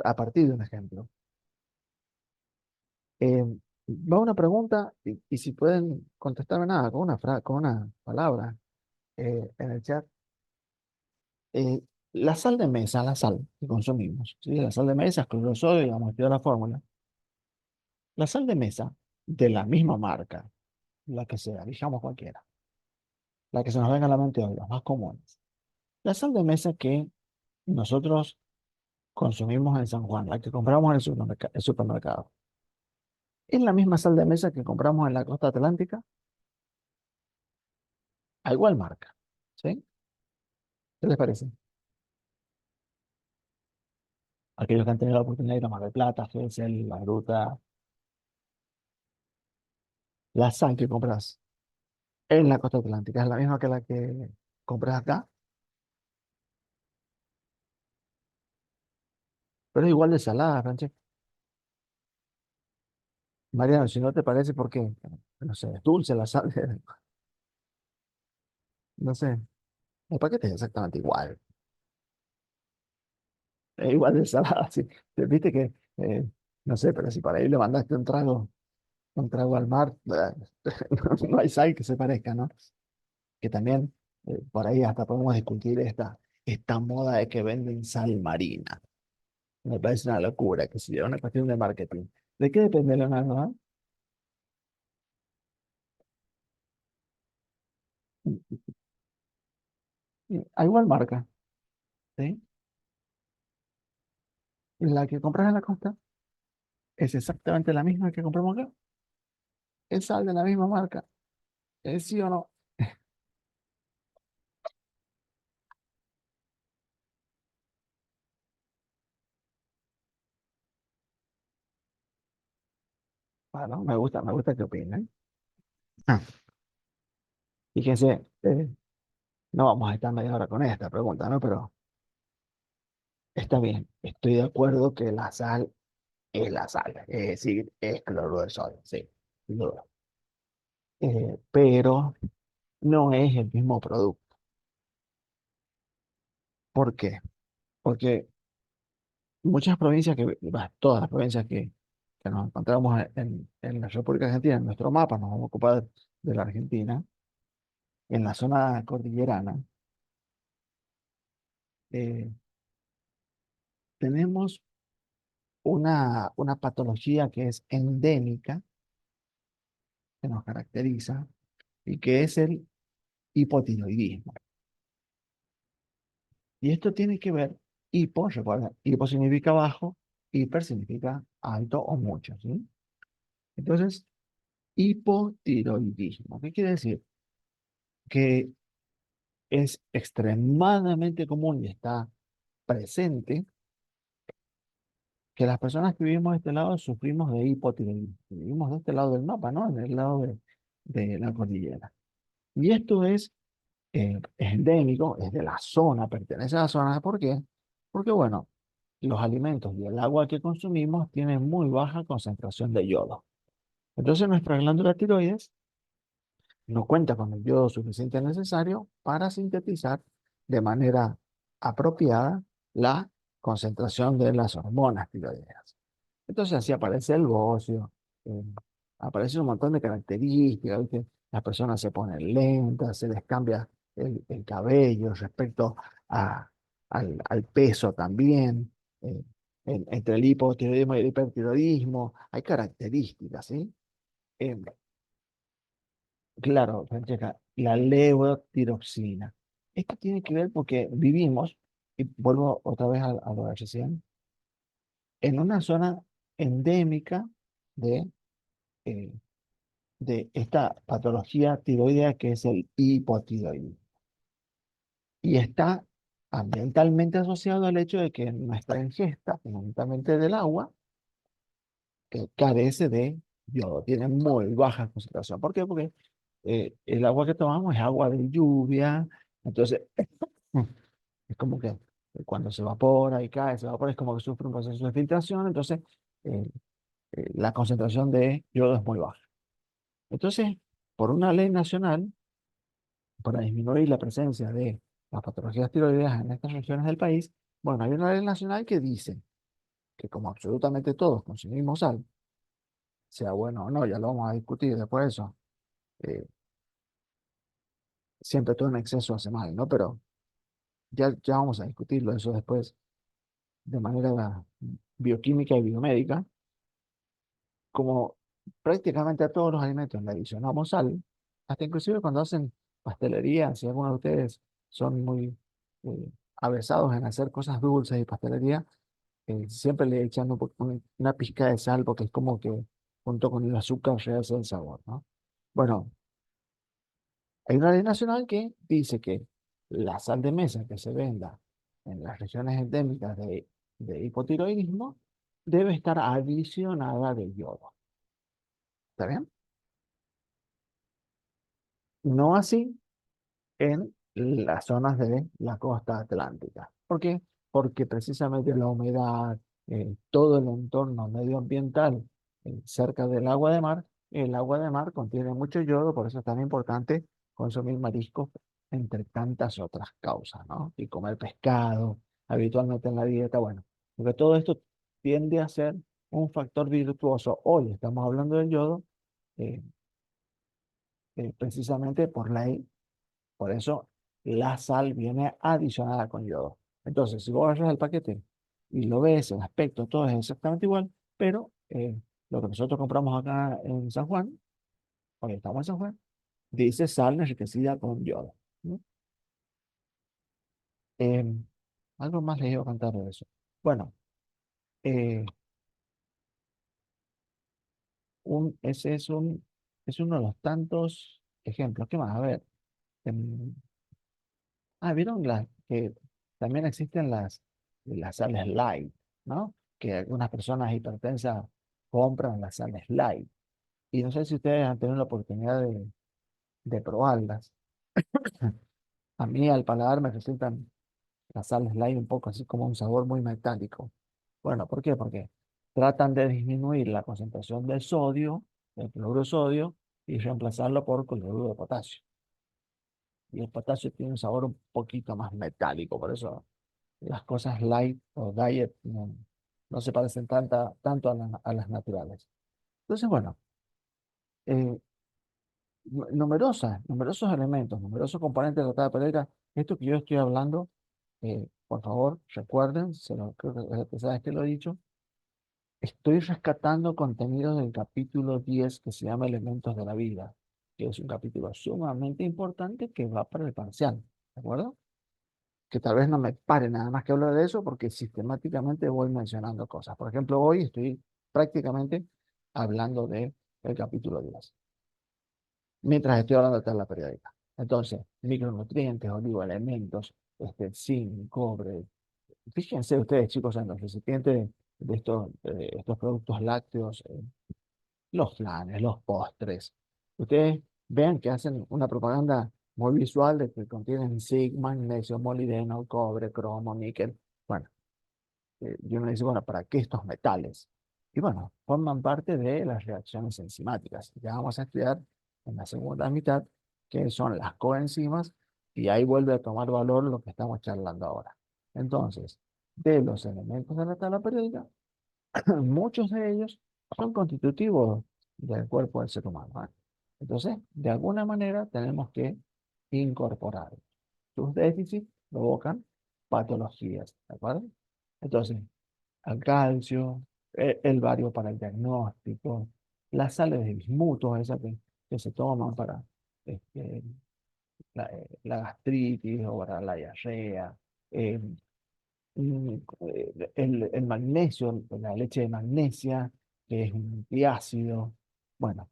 a partir de un ejemplo. Eh, Va una pregunta y si pueden contestarme nada, con una palabra en el chat. Eh, la sal de mesa, la sal que consumimos, ¿sí? La sal de mesa es cloruro de sodio, digamos, estudiar la fórmula. La sal de mesa de la misma marca, la que sea, digamos cualquiera, la que se nos venga a la mente hoy, las más comunes. La sal de mesa que nosotros consumimos en San Juan, la que compramos en el supermercado, es la misma sal de mesa que compramos en la costa atlántica, a igual marca. ¿Sí? ¿Qué les parece? Aquellos que han tenido la oportunidad de ir a Mar del Plata, Gesell, La Gruta, la sal que compras en la costa atlántica es la misma que la que compras acá, pero es igual de salada, Francesca. Mariano, si no te parece, ¿por qué? No sé, es dulce la sal, no sé, el paquete es exactamente igual, es igual de salada, sí. Viste que, no sé, pero si para ahí le mandaste un trago al mar, no hay sal que se parezca, ¿no? Que también, por ahí hasta podemos discutir esta moda de que venden sal marina. Me parece una locura, que si es una cuestión de marketing. ¿De qué depende, Leonardo? ¿Ah? A igual marca, ¿sí? La que compras en la costa es exactamente la misma que compramos acá. Es sal de la misma marca. ¿Es sí o no? Bueno, me gusta que opinen. Ah, Fíjense, no vamos a estar media hora con esta pregunta, ¿no? Pero está bien. Estoy de acuerdo que la sal es la sal. Es decir, es cloruro de sodio, sí. Cloruro. Pero no es el mismo producto. ¿Por qué? Porque muchas provincias todas las provincias que nos encontramos en la República Argentina, en nuestro mapa, nos vamos a ocupar de la Argentina, en la zona cordillerana, eh, tenemos una patología que es endémica, que nos caracteriza, y que es el hipotiroidismo. Y esto tiene que ver, recuerda, hipo significa bajo, hiper significa alto o mucho, ¿sí? Entonces, hipotiroidismo, ¿qué quiere decir? Que es extremadamente común y está presente que las personas que vivimos de este lado sufrimos de hipotiroidismo. Vivimos de este lado del mapa, ¿no? En el lado de la cordillera. Y esto es endémico, es de la zona, pertenece a la zona. ¿Por qué? Porque, bueno, los alimentos y el agua que consumimos tienen muy baja concentración de yodo. Entonces, nuestra glándula tiroides no cuenta con el yodo suficiente necesario para sintetizar de manera apropiada la concentración de las hormonas tiroideas. Entonces así aparece el bocio, eh, aparece un montón de características, ¿viste? Las personas se ponen lentas, se les cambia el cabello respecto a, al peso también. eh, entre el hipotiroidismo y el hipertiroidismo, hay características, ¿sí? Eh, claro, Francesca, la levotiroxina. Esto tiene que ver porque vivimos, y vuelvo otra vez a lo de recién, en una zona endémica de, eh, de esta patología tiroidea que es el hipotiroidismo. Y está ambientalmente asociado al hecho de que nuestra ingesta, fundamentalmente del agua, carece de yodo, tiene muy baja concentración. ¿Por qué? Porque el agua que tomamos es agua de lluvia, entonces es como que cuando se evapora y cae, se evapora, es como que sufre un proceso de filtración, entonces eh, la concentración de yodo es muy baja. Entonces, por una ley nacional, para disminuir la presencia de las patologías tiroideas en estas regiones del país, bueno, hay una ley nacional que dice que como absolutamente todos consumimos sal, sea bueno o no, ya lo vamos a discutir después de eso, eh, siempre todo en exceso hace mal, ¿no? Pero ya vamos a discutirlo eso después de manera bioquímica y biomédica, como prácticamente a todos los alimentos le adicionamos sal, hasta inclusive cuando hacen pastelería, si algunos de ustedes son muy avesados en hacer cosas dulces y pastelería, siempre le echan una pizca de sal porque es como que junto con el azúcar realza el sabor, ¿no? Bueno, hay una ley nacional que dice que la sal de mesa que se venda en las regiones endémicas de hipotiroidismo debe estar adicionada de yodo. ¿Está bien? No así en las zonas de la costa atlántica. ¿Por qué? Porque precisamente la humedad, todo el entorno medioambiental cerca del agua de mar, el agua de mar contiene mucho yodo, por eso es tan importante consumir mariscos entre tantas otras causas, ¿no? Y comer pescado habitualmente en la dieta, bueno, porque todo esto tiende a ser un factor virtuoso. Hoy estamos hablando del yodo, eh, precisamente por ley, por eso la sal viene adicionada con yodo. Entonces, si vos agarras el paquete y lo ves, el aspecto, todo es exactamente igual, pero lo que nosotros compramos acá en San Juan, hoy estamos en San Juan, dice sal enriquecida con yodo. ¿No? Em, algo más les iba a contar de eso. Bueno, eh, ese es uno de los tantos ejemplos. ¿Qué más? A ver. em, ¿Vieron que también existen las sales light, ¿no? Que algunas personas hipertensas compran las sales light. Y no sé si ustedes han tenido la oportunidad de probarlas. A mí al paladar me resultan las sales light un poco así como un sabor muy metálico. Bueno, ¿por qué? Porque tratan de disminuir la concentración del sodio, del cloruro de sodio, y reemplazarlo por cloruro de potasio. Y el potasio tiene un sabor un poquito más metálico, por eso las cosas light o diet no se parecen tanto a las naturales. Entonces, bueno, eh, numerosos elementos, numerosos componentes de la tabla periódica. Esto que yo estoy hablando, por favor, recuerden, creo que es la tercera vez que lo he dicho, estoy rescatando contenidos del capítulo 10 que se llama Elementos de la Vida, que es un capítulo sumamente importante que va para el parcial, ¿de acuerdo? Que tal vez no me pare nada más que hablar de eso porque sistemáticamente voy mencionando cosas. Por ejemplo, hoy estoy prácticamente hablando de el capítulo 10 mientras estoy hablando de tabla periódica. Entonces, micronutrientes, oligoelementos, zinc, cobre. Fíjense ustedes, chicos, en los recipientes de estos productos lácteos, los flanes, los postres. Ustedes vean que hacen una propaganda muy visual de que contienen zinc, magnesio, molibdeno, cobre, cromo, níquel. Bueno, y uno dice, bueno, ¿para qué estos metales? Y bueno, forman parte de las reacciones enzimáticas. Ya vamos a estudiar en la segunda mitad qué son las coenzimas y ahí vuelve a tomar valor lo que estamos charlando ahora. Entonces, de los elementos de la tabla periódica, muchos de ellos son constitutivos del cuerpo del ser humano. ¿Eh? Entonces, de alguna manera tenemos que incorporar. Sus déficits provocan patologías, ¿de acuerdo? Entonces, al calcio, el bario para el diagnóstico, las sales de bismuto, esas que se toman para este, la gastritis o para la diarrea, eh, el magnesio, la leche de magnesia, que es un antiácido. Bueno,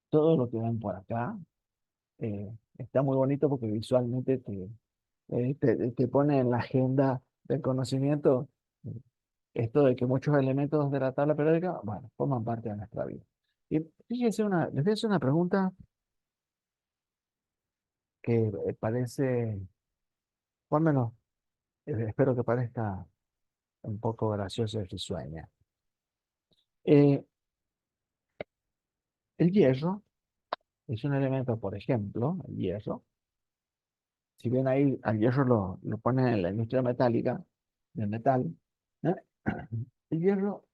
todo lo que ven por acá está muy bonito porque visualmente te pone en la agenda del conocimiento eh, esto de que muchos elementos de la tabla periódica, bueno, forman parte de nuestra vida. Y fíjense les voy a hacer una pregunta que parece, o al menos espero que parezca un poco graciosa y risueña. Eh, el hierro es un elemento, por ejemplo, el hierro, si bien ahí al hierro lo ponen en la industria metálica, del metal, ¿eh? El hierro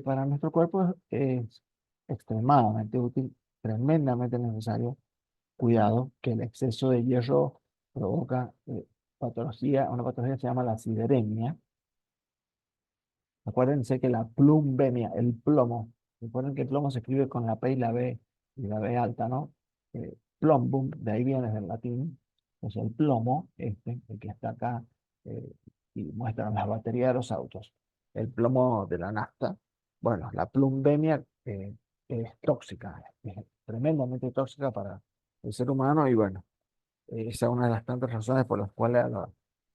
para nuestro cuerpo es extremadamente útil, tremendamente necesario. Cuidado, que el exceso de hierro provoca patología, una patología que se llama la sideremia. Acuérdense que la plumbemia, el plomo, recuerden que el plomo se escribe con la P y la B alta, ¿no? Plumbum, de ahí viene del latín, es el plomo, el que está acá, y muestran las baterías de los autos. El plomo de la nafta. Bueno, la plumbemia es tóxica, es tremendamente tóxica para el ser humano y bueno, esa es una de las tantas razones por las cuales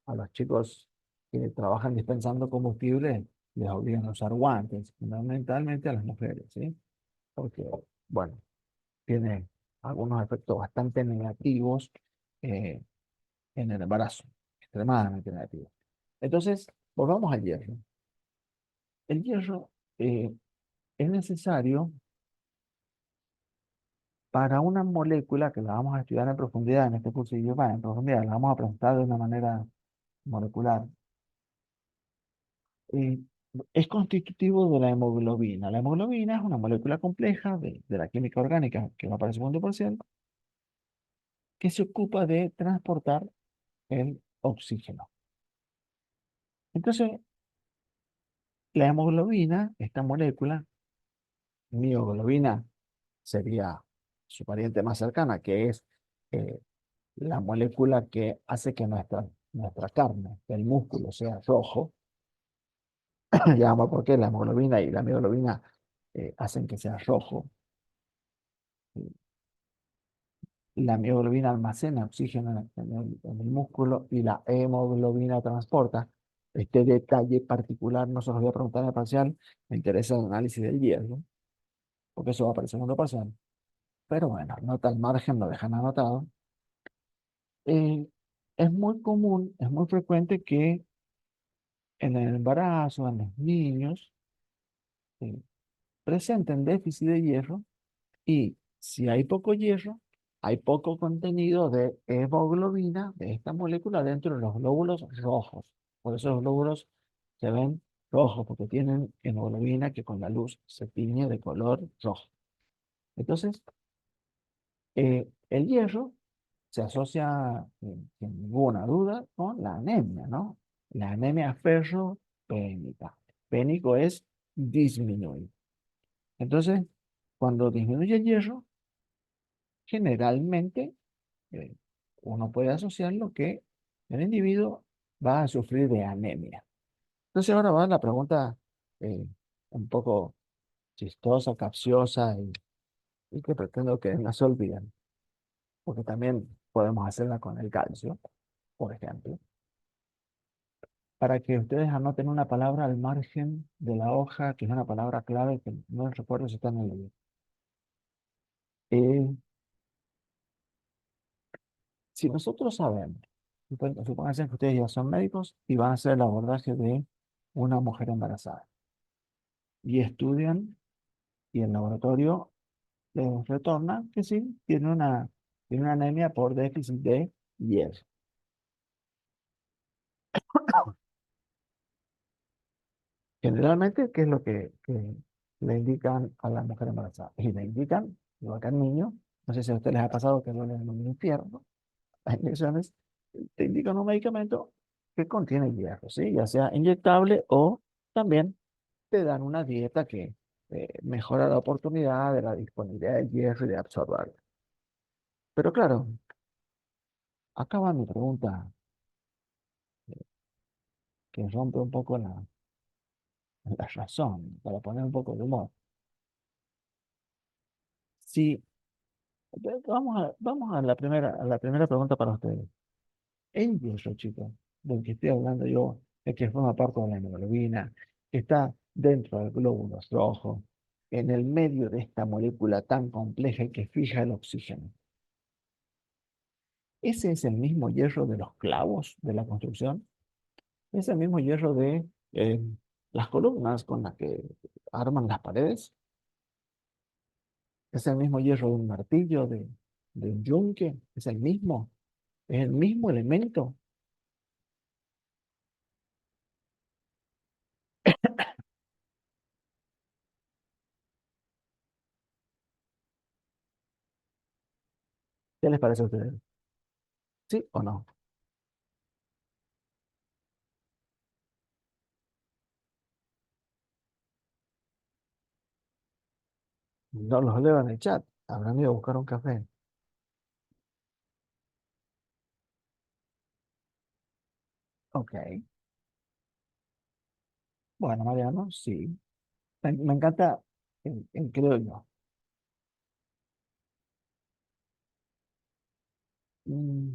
a los chicos que trabajan dispensando combustible les obligan a usar guantes, fundamentalmente a las mujeres, ¿sí? Porque, bueno, tiene algunos efectos bastante negativos eh, en el embarazo, extremadamente negativos. Entonces, volvamos al hierro. El hierro es necesario para una molécula que la vamos a estudiar en profundidad en este curso de idioma, en profundidad, la vamos a presentar de una manera molecular. eh, es constitutivo de la hemoglobina. La hemoglobina es una molécula compleja de la química orgánica que va para el segundo parcial, que se ocupa de transportar el oxígeno. Entonces, la hemoglobina, esta molécula, mioglobina, sería su pariente más cercana, que es eh, la molécula que hace que nuestra carne, el músculo, sea rojo. Ya vamos por qué la hemoglobina y la mioglobina hacen que sea rojo. La mioglobina almacena oxígeno en el músculo y la hemoglobina transporta. Este detalle particular no se los voy a preguntar en el parcial, me interesa el análisis del hierro, porque eso va para el segundo parcial. Pero bueno, nota al margen, lo dejan anotado. Eh, es muy común, es muy frecuente que en el embarazo, en los niños, eh, presenten déficit de hierro. Y si hay poco hierro, hay poco contenido de hemoglobina, de esta molécula, dentro de los glóbulos rojos. Por eso los glóbulos se ven rojos, porque tienen hemoglobina que con la luz se tiñe de color rojo. Entonces, el hierro se asocia, sin ninguna duda, con la anemia, ¿no? La anemia ferropénica. Pénico es disminuir. Entonces, cuando disminuye el hierro, generalmente eh, uno puede asociarlo que el individuo va a sufrir de anemia. Entonces ahora va la pregunta eh, un poco chistosa, capciosa y que pretendo que no se olviden, porque también podemos hacerla con el calcio, por ejemplo, para que ustedes anoten una palabra al margen de la hoja, que es una palabra clave que no recuerdo si está en el libro. Eh, si nosotros sabemos, supónganse que ustedes ya son médicos y van a hacer el abordaje de una mujer embarazada y estudian y el laboratorio les retorna que sí, tiene una anemia por déficit de hierro. Generalmente, ¿qué es lo que le indican a la mujer embarazada? Y le indican, igual que al niño, no sé si a ustedes les ha pasado que duele en un infierno, las inyecciones, te indican un medicamento que contiene hierro, ¿sí? Ya sea inyectable o también te dan una dieta que mejora la oportunidad de la disponibilidad de hierro y de absorberlo. Pero claro, acá va mi pregunta, que rompe un poco la razón, para poner un poco de humor. Si, vamos a la primera pregunta para ustedes. El hierro, chicos, del que estoy hablando yo, el que forma parte de la hemoglobina, que está dentro del glóbulo rojo, en el medio de esta molécula tan compleja y que fija el oxígeno. ¿Ese es el mismo hierro de los clavos de la construcción? ¿Es el mismo hierro de las columnas con las que arman las paredes? ¿Es el mismo hierro de un martillo, de un yunque? ¿Es el mismo? ¿Es el mismo elemento? ¿Qué les parece a ustedes? ¿Sí o no? No los leo en el chat. Habrán ido a buscar un café. Ok. Bueno, Mariano, sí. Me encanta el criollo. Mm,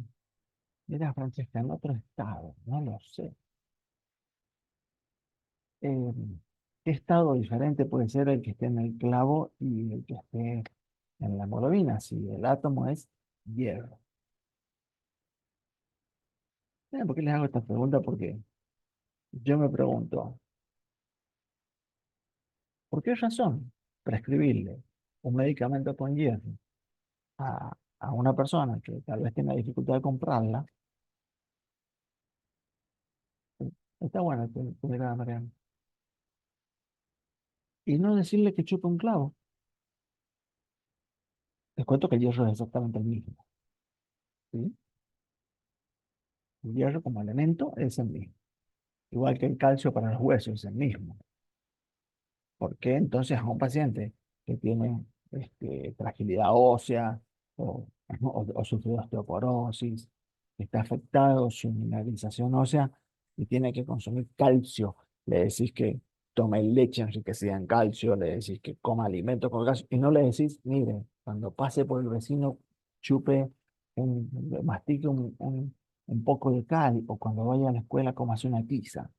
Mira, Francesca, en otro estado, no lo sé. Eh, ¿Qué estado diferente puede ser el que esté en el clavo y el que esté en la hemoglobina? Si el átomo es hierro. ¿Por qué les hago esta pregunta? Porque yo me pregunto, ¿por qué razón prescribirle un medicamento con hierro a una persona que tal vez tenga dificultad de comprarla? Está bueno tu mirada, Mariano. Y no decirle que chupe un clavo. Les cuento que el hierro es exactamente el mismo, ¿sí? El hierro como elemento es el mismo. Igual que el calcio para los huesos es el mismo. ¿Por qué entonces a un paciente que tiene fragilidad ósea o sufre de osteoporosis, que está afectado su mineralización ósea y tiene que consumir calcio, le decís que tome leche enriquecida en calcio, le decís que coma alimentos con calcio y no le decís, mire, cuando pase por el vecino, chupe, mastique un poco de cal o cuando vaya a la escuela, comas una pizza,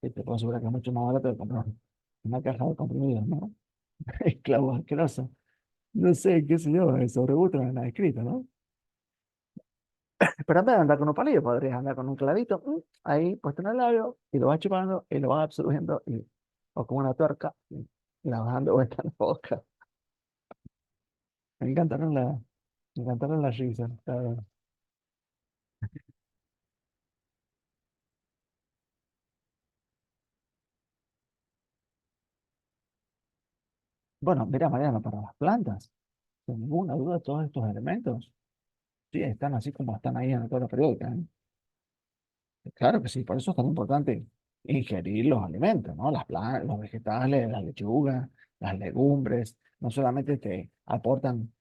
que te puedo asegurar que es mucho más barato de comprar una caja de comprimidos, ¿no? Esclavos asquerosos. No sé, qué sé yo, sobre gusto no hay nada escrito, ¿no? Pero en vez de andar con un palillo, podrías andar con un clavito ahí puesto en el labio y lo vas chupando y lo vas absorbiendo o con una tuerca y la vas dando vuelta en la boca. Me encantaron me encantaron las risas. La verdad. Bueno, mira, Mariano, para las plantas, sin ninguna duda, todos estos elementos, sí, están así como están ahí en la tabla periódica, ¿eh? Claro que sí, por eso es tan importante ingerir los alimentos, ¿no? Las plantas, los vegetales, las lechugas, las legumbres, no solamente te aportan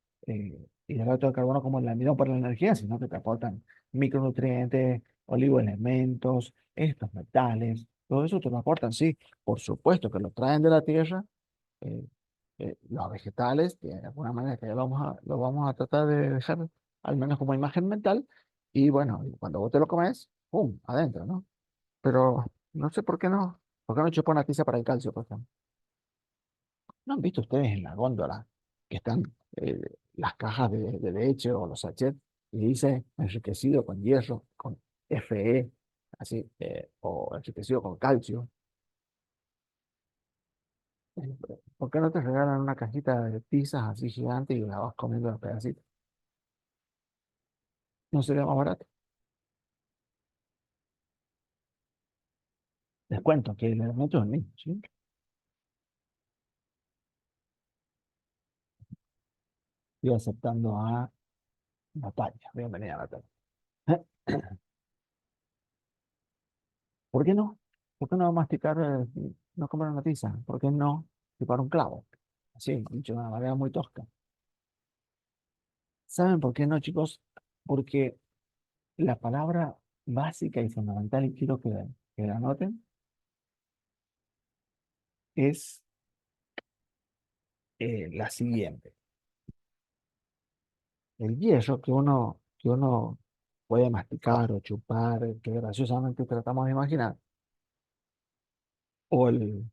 hidrato de carbono como el almidón para la energía, sino que te aportan micronutrientes, oligoelementos, estos metales, todo eso te lo aportan, sí, por supuesto que lo traen de la tierra, eh, los vegetales, que de alguna manera que ya lo vamos a tratar de dejar al menos como imagen mental, y bueno, cuando vos te lo comes, ¡pum!, adentro, ¿no? Pero no sé por qué no chupan una tiza para el calcio, por ejemplo. ¿No han visto ustedes en la góndola que están las cajas de leche o los sachets y dice enriquecido con hierro, con Fe, así, o enriquecido con calcio? Eh, ¿Por qué no te regalan una cajita de tizas así gigante y la vas comiendo en pedacitos? ¿No sería más barato? Les cuento que el elemento es el mismo, ¿sí? Estoy aceptando a Natalia. Bienvenida, Natalia. ¿Por qué no? ¿Por qué no masticar, no comer una tiza? ¿Por qué no chupar un clavo? Así, dicho de una manera muy tosca. ¿Saben por qué no, chicos? Porque la palabra básica y fundamental, y quiero que la anoten, es la siguiente. El hierro que uno puede masticar o chupar, que graciosamente tratamos de imaginar, o el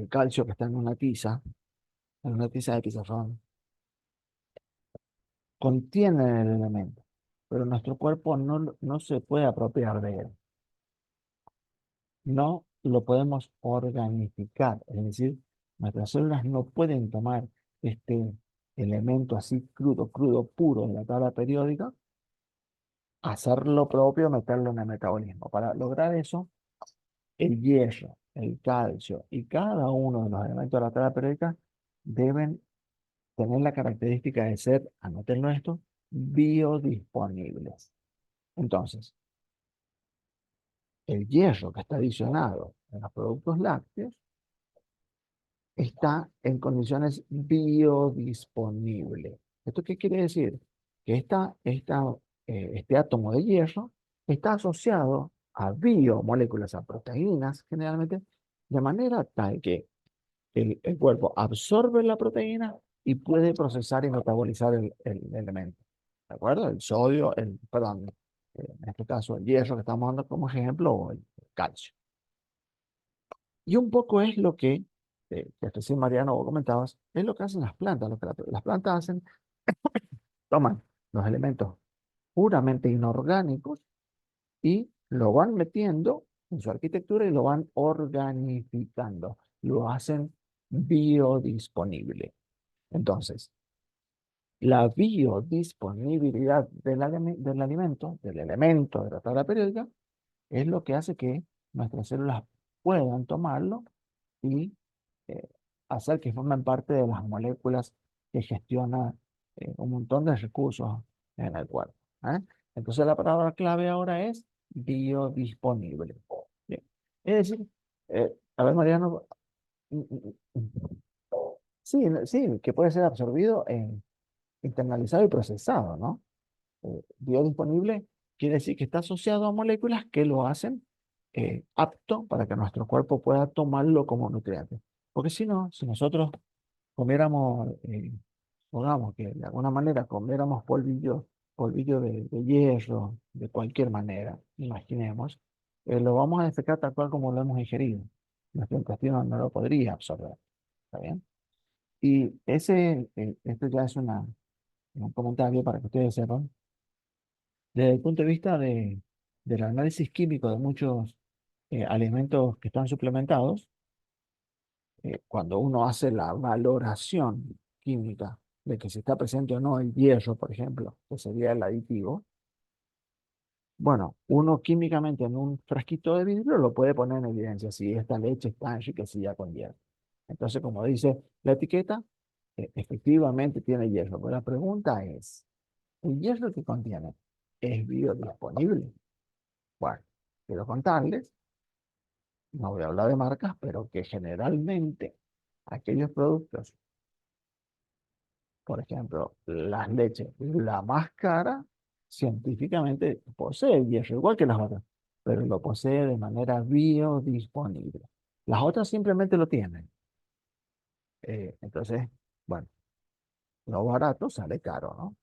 calcio que está en una tiza de pizarrón, contiene el elemento, pero nuestro cuerpo no se puede apropiar de él. No lo podemos organificar, es decir, nuestras células no pueden tomar este elemento así crudo, crudo, puro de la tabla periódica, hacer lo propio, meterlo en el metabolismo. Para lograr eso, el hierro, el calcio y cada uno de los elementos de la tabla periódica deben tener la característica de ser, anótenlo esto, biodisponibles. Entonces, el hierro que está adicionado en los productos lácteos está en condiciones biodisponibles. ¿Esto qué quiere decir? Que este átomo de hierro está asociado a biomoléculas, a proteínas generalmente, de manera tal que el cuerpo absorbe la proteína y puede procesar y metabolizar el elemento. ¿De acuerdo? El sodio, perdón, en este caso el hierro que estamos dando como ejemplo, o el calcio. Y un poco es lo que recién Mariano vos comentabas, es lo que hacen las plantas. Lo que las plantas hacen, toman los elementos puramente inorgánicos y lo van metiendo en su arquitectura y lo van organificando. Lo hacen biodisponible. Entonces, la biodisponibilidad del alimento, del elemento de la tabla periódica, es lo que hace que nuestras células puedan tomarlo y eh, hacer que formen parte de las moléculas que gestionan un montón de recursos en el cuerpo. ¿Eh? Entonces la palabra clave ahora es biodisponible. Bien. Es decir, a ver, Mariano, mm, mm, mm, sí, sí, que puede ser absorbido, internalizado y procesado, ¿no? Biodisponible quiere decir que está asociado a moléculas que lo hacen apto para que nuestro cuerpo pueda tomarlo como nutriente. Porque si no, si nosotros comiéramos, pongamos que de alguna manera comiéramos polvillo de hierro, de cualquier manera, imaginemos, lo vamos a defecar tal cual como lo hemos ingerido. Nuestro intestino no lo podría absorber, ¿está bien? Y esto ya es un comentario para que ustedes sepan, desde el punto de vista del análisis químico de muchos alimentos que están suplementados, cuando uno hace la valoración química de que si está presente o no el hierro, por ejemplo, que sería el aditivo, bueno, uno químicamente en un frasquito de vidrio lo puede poner en evidencia si esta leche está enriquecida con hierro. Entonces, como dice la etiqueta, efectivamente tiene hierro. Pero la pregunta es, ¿el hierro que contiene es biodisponible? Bueno, quiero contarles, no voy a hablar de marcas, pero que generalmente aquellos productos, por ejemplo, las leches, la más cara, científicamente posee hierro, igual que las otras, pero lo posee de manera biodisponible. Las otras simplemente lo tienen. Entonces, bueno, lo barato sale caro, ¿no?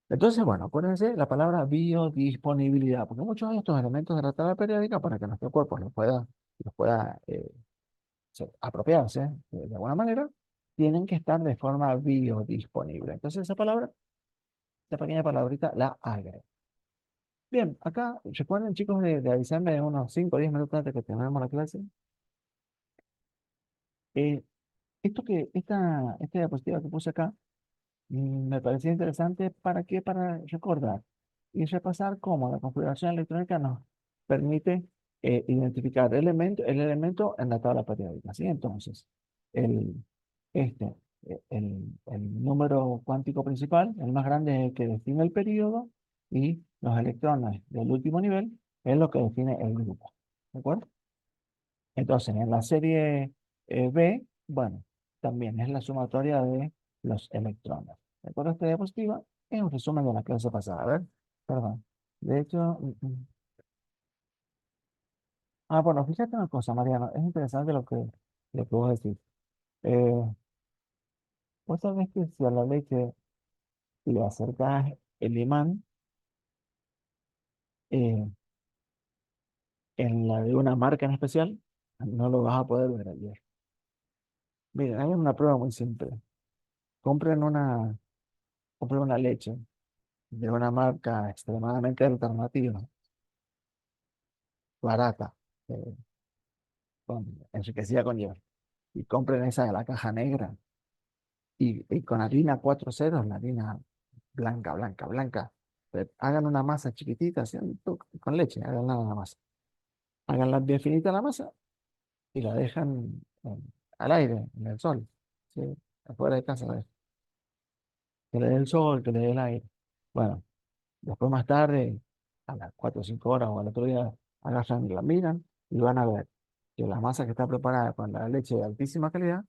Entonces, bueno, acuérdense la palabra biodisponibilidad, porque muchos de estos elementos de la tabla periódica, para que nuestro cuerpo los pueda apropiarse de alguna manera, tienen que estar de forma biodisponible. Entonces, esa pequeña palabrita, la agrego. Bien, acá, recuerden, chicos, de avisarme de unos 5 o 10 minutos antes que terminemos la clase. Eh, esta diapositiva que puse acá, me parecía interesante. ¿Para qué? Para recordar y repasar cómo la configuración electrónica nos permite identificar el elemento en la tabla periódica. ¿Sí? Entonces, el, este, el número cuántico principal, el más grande, es el que define el periodo, y los electrones del último nivel es lo que define el grupo. ¿De acuerdo? Entonces, en la serie B, bueno, también es la sumatoria de los electrones. ¿De acuerdo? Esta diapositiva es un resumen de la clase pasada. A ver, perdón. De hecho, bueno, fíjate una cosa, Mariano, es interesante lo que vos decís. Eh, Vos sabés que si a la leche le acercás el imán, eh, en la de una marca en especial, no lo vas a poder ver ayer. Miren, hay una prueba muy simple. Compren una, compren una leche de una marca extremadamente alternativa, barata, eh, enriquecida con hierro, y compren esa de la caja negra, y con harina 4 ceros, la harina blanca, blanca, blanca, hagan una masa chiquitita, así, con leche, haganla la masa. Háganla bien finita la masa y la dejan al aire, en el sol, ¿sí? Afuera de casa, que le dé el sol, que le dé el aire. Bueno, después más tarde, a las 4 o 5 horas o al otro día, agarran y la miran y van a ver que la masa que está preparada con la leche de altísima calidad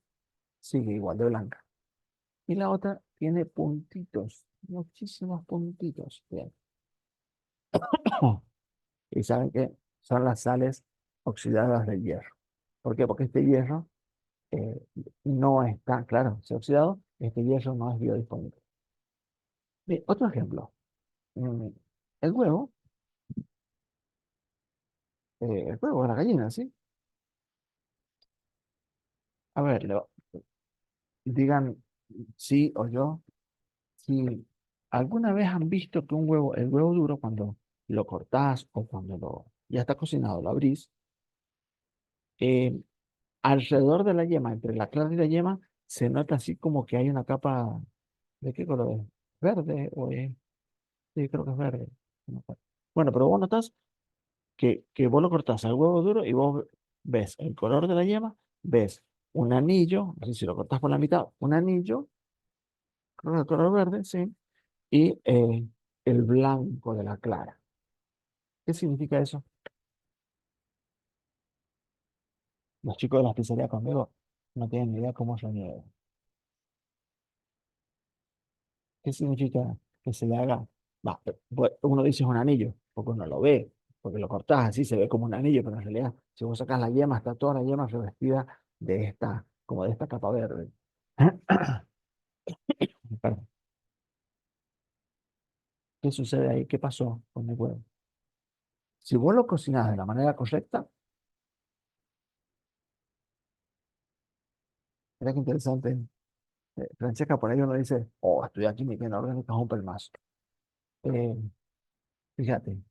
sigue igual de blanca. Y la otra tiene puntitos, muchísimos puntitos. Bien. Y saben que son las sales oxidadas del hierro. ¿Por qué? Porque este hierro eh, no está, claro, se ha oxidado, este hierro no es biodisponible. Bien, otro ejemplo. Mm, El huevo, el huevo de la gallina, ¿sí? A ver, digan sí o yo, si alguna vez han visto que el huevo duro, cuando lo cortás o cuando ya está cocinado, lo abrís, eh, alrededor de la yema, entre la clara y la yema, se nota así como que hay una capa, ¿de qué color es? ¿Verde? Sí, creo que es verde. No me acuerdo. Bueno, pero vos notás que vos lo cortás al huevo duro y vos ves el color de la yema, ves un anillo, así si lo cortás por la mitad, un anillo, con el color verde, sí, y el blanco de la clara. ¿Qué significa eso? Los chicos de la pizzería conmigo no tienen ni idea cómo se niega. ¿Qué significa que se le haga? Uno dice es un anillo, porque uno lo ve, porque lo cortás así, se ve como un anillo, pero en realidad, si vos sacás la yema, está toda la yema revestida de esta, como de esta capa verde. Perdón. ¿Qué sucede ahí? ¿Qué pasó con el huevo? Si vos lo cocinás de la manera correcta, mira qué interesante. Francesca, por ahí uno dice, oh, estudiar química inorgánica es un pelmazo. Eh, Fíjate,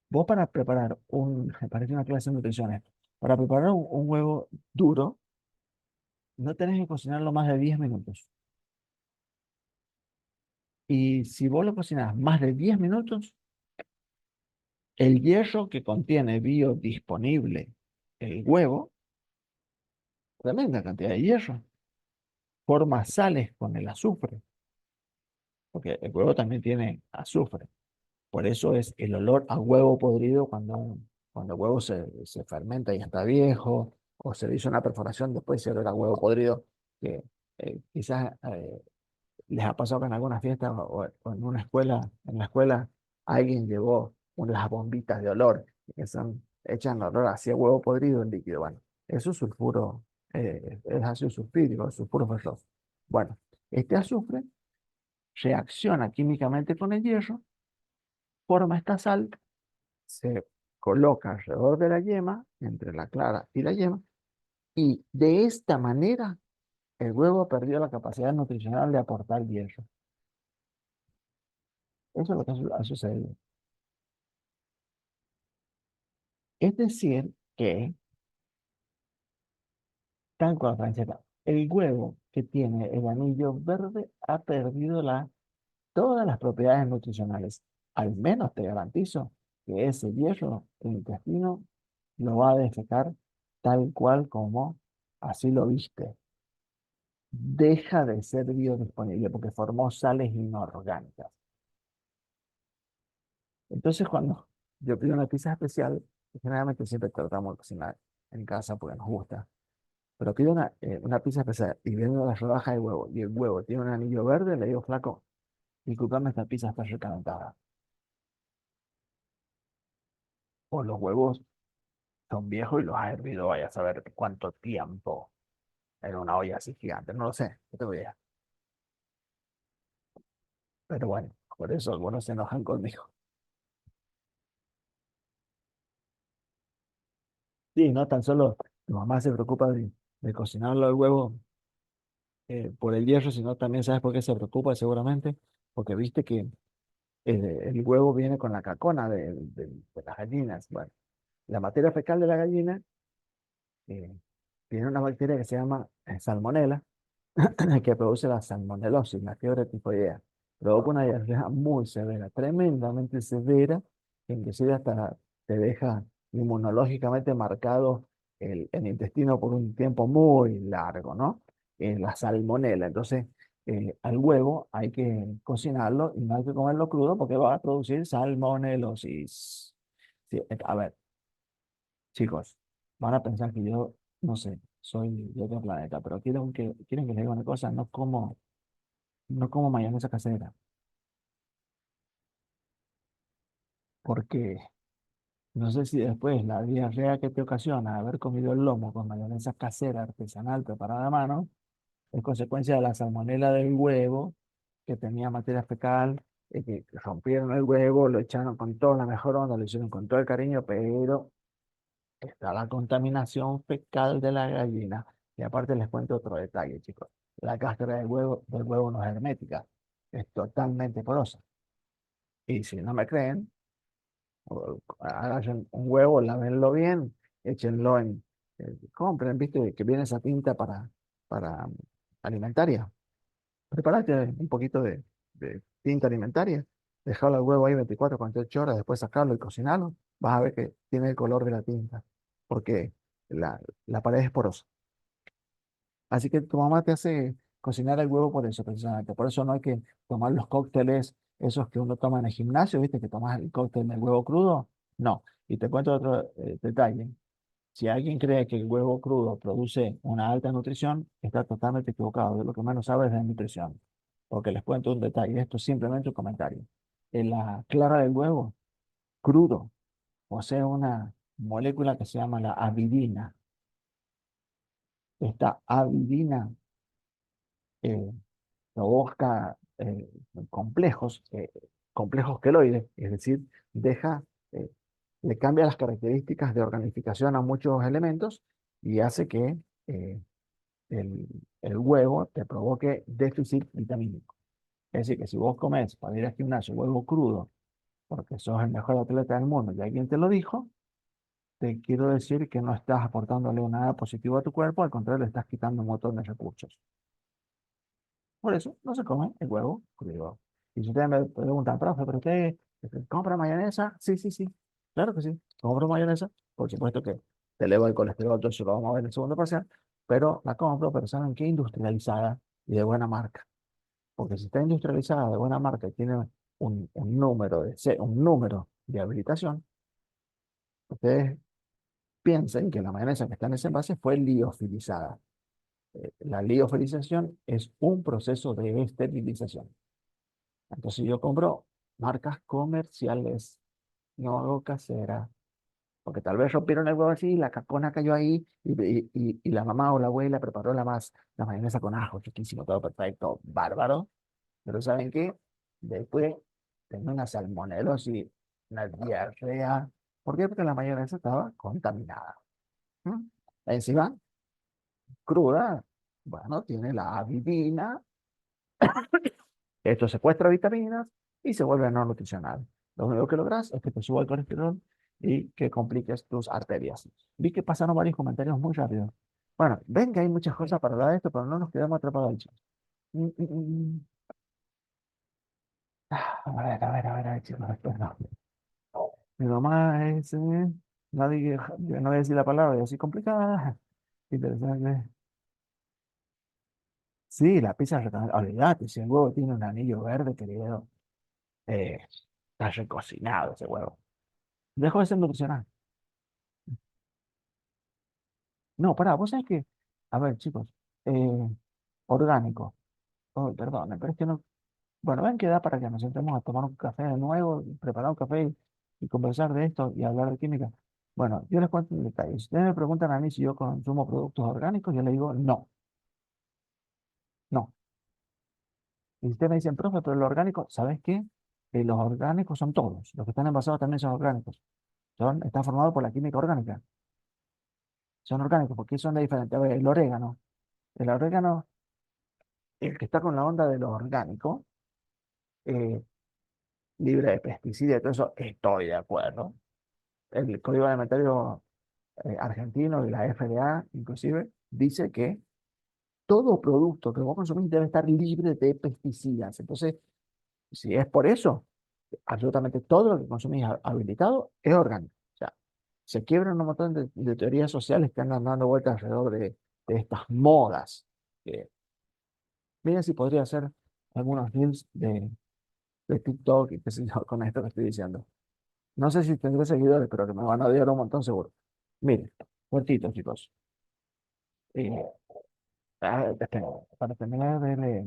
vos para preparar me parece una clase de nutrición esto. Para preparar un huevo duro, no tenés que cocinarlo más de 10 minutos. Y si vos lo cocinás más de 10 minutos, el hierro que contiene biodisponible el huevo, tremenda cantidad de hierro, forma sales con el azufre, porque el huevo también tiene azufre. Por eso es el olor a huevo podrido cuando el huevo se fermenta y está viejo, o se le hizo una perforación, después se olor a huevo podrido, que quizás les ha pasado que en alguna fiesta o en una escuela, en la escuela alguien llevó unas bombitas de olor que echan olor hacia huevo podrido en líquido. Bueno, eso es sulfuro, es ácido sulfídrico, es sulfuro ferroso. Bueno, este azufre reacciona químicamente con el hierro, forma esta sal, se coloca alrededor de la yema, entre la clara y la yema, y de esta manera el huevo perdió la capacidad nutricional de aportar hierro. Eso es lo que ha sucedido. Es decir, que, tal cual, Francesca, el huevo que tiene el anillo verde ha perdido todas las propiedades nutricionales. Al menos te garantizo que ese hierro, el intestino, lo va a defecar tal cual como así lo viste. Deja de ser biodisponible porque formó sales inorgánicas. Entonces, cuando yo pido una pizza especial, Generalmente siempre tratamos de cocinar en casa porque nos gusta. Pero pido una pizza especial y viendo la rodaja de huevo y el huevo tiene un anillo verde, le digo, flaco, disculpame, esta pizza está recalentada. O los huevos son viejos y los has hervido, vaya a saber cuánto tiempo en una olla así gigante. No lo sé, no tengo idea. Pero bueno, por eso algunos se enojan conmigo. Sí, no tan solo tu mamá se preocupa de cocinarlo el huevo por el hierro, sino también sabes por qué se preocupa seguramente, porque viste que el huevo viene con la cacona de las gallinas. Bueno, la materia fecal de la gallina eh, tiene una bacteria que se llama salmonela, que produce la salmonelosis, la fiebre tifoidea. Provoca una diarrea muy severa, tremendamente severa, que inclusive hasta te deja inmunológicamente marcado el intestino por un tiempo muy largo, ¿no? La salmonela. Entonces, al huevo hay que cocinarlo y no hay que comerlo crudo porque va a producir salmonelosis. Sí, a ver, chicos, van a pensar que yo, no sé, soy de otro planeta, pero quieren que les diga una cosa, no como mayonesa casera, porque no sé si después la diarrea que te ocasiona haber comido el lomo con mayonesa casera artesanal preparada a mano es consecuencia de la salmonela del huevo que tenía materia fecal, que rompieron el huevo, lo echaron con toda la mejor onda, lo hicieron con todo el cariño, pero está la contaminación fecal de la gallina. Y aparte les cuento otro detalle, chicos. La cáscara del huevo no es hermética, es totalmente porosa. Y si no me creen, hagan un huevo, lávenlo bien, échenlo compren, viste, que viene esa tinta para alimentaria. Prepárate un poquito de tinta alimentaria, dejarlo al huevo ahí 24, 48 horas, después sacarlo y cocinarlo, vas a ver que tiene el color de la tinta, porque la pared es porosa. Así que tu mamá te hace cocinar el huevo por eso, precisamente. Por eso no hay que tomar los cócteles, esos que uno toma en el gimnasio, ¿viste? Que tomas el cóctel del huevo crudo. No. Y te cuento otro detalle. Si alguien cree que el huevo crudo produce una alta nutrición, está totalmente equivocado. De lo que menos sabe es de nutrición. Porque les cuento un detalle. Esto es simplemente un comentario. En la clara del huevo, crudo, posee una molécula que se llama la avidina. Esta avidina eh, provoca complejos queloides, es decir, deja, eh, le cambia las características de organificación a muchos elementos y hace que eh, el, el huevo te provoque déficit vitamínico. Es decir, que si vos comes para ir al gimnasio huevo crudo, porque sos el mejor atleta del mundo y alguien te lo dijo, te quiero decir que no estás aportándole nada positivo a tu cuerpo, al contrario, le estás quitando un montón de recursos. Por eso no se come el huevo crudo. Y si ustedes me preguntan, profe, ¿pero usted compra mayonesa? Sí, sí, sí. Claro que sí. Compro mayonesa. Por supuesto que te eleva el colesterol, todo eso lo vamos a ver en el segundo parcial. Pero la compro, pero ¿saben qué? Industrializada y de buena marca. Porque si está industrializada de buena marca y tiene un número de habilitación, ustedes piensen que la mayonesa que está en ese envase fue liofilizada. La liofilización es un proceso de esterilización. Entonces yo compro marcas comerciales, no hago casera, porque tal vez rompieron el huevo así, la cacona cayó ahí y la mamá o la abuela preparó la mayonesa con ajo, chiquísimo, todo perfecto, bárbaro. Pero ¿saben qué? Después tengo una salmonelosis, una diarrea. ¿Por qué? Porque la mayonesa estaba contaminada. ¿Mm? Encima, cruda, bueno, tiene la avidina. Esto secuestra vitaminas y se vuelve no nutricional. Lo único que logras es que te suba el colesterol y que compliques tus arterias. Vi que pasaron varios comentarios muy rápido. Bueno, ven que hay muchas cosas para hablar de esto, pero no nos quedamos atrapados ahí, chicos. A ver, chicos, después no. Mi mamá es, yo no voy a decir la palabra, es así complicada. Interesante. Sí, la pizza rectangular, olvídate, si el huevo tiene un anillo verde, querido, está recocinado ese huevo. Dejó de ser nutricional. No, pará, vos sabés que, a ver, chicos, eh, orgánico. Oh, perdón, pero es que no. Bueno, ven que da para que nos sentemos a tomar un café de nuevo, preparar un café y conversar de esto y hablar de química. Bueno, yo les cuento en detalle. Si ustedes me preguntan a mí si yo consumo productos orgánicos, yo les digo no, no. Y si ustedes me dicen, profe, pero lo orgánico, ¿sabes qué? Los orgánicos son todos. Los que están envasados también son orgánicos. Están formados por la química orgánica. Son orgánicos, porque son de diferente. A ver, el orégano, el que está con la onda de lo orgánico, eh, libre de pesticidas y todo eso, estoy de acuerdo. El Código Alimentario argentino y la FDA, inclusive, dice que todo producto que vos consumís debe estar libre de pesticidas. Entonces, si es por eso, absolutamente todo lo que consumís habilitado es orgánico. O sea, se quiebran un montón de teorías sociales que andan dando vueltas alrededor de estas modas. Que, miren si podría hacer algunos reels de TikTok y qué sé yo, con esto que estoy diciendo. No sé si tendré seguidores, pero que me van a odiar un montón seguro. Miren, cortito, chicos. Eh, espera, para terminar de leer.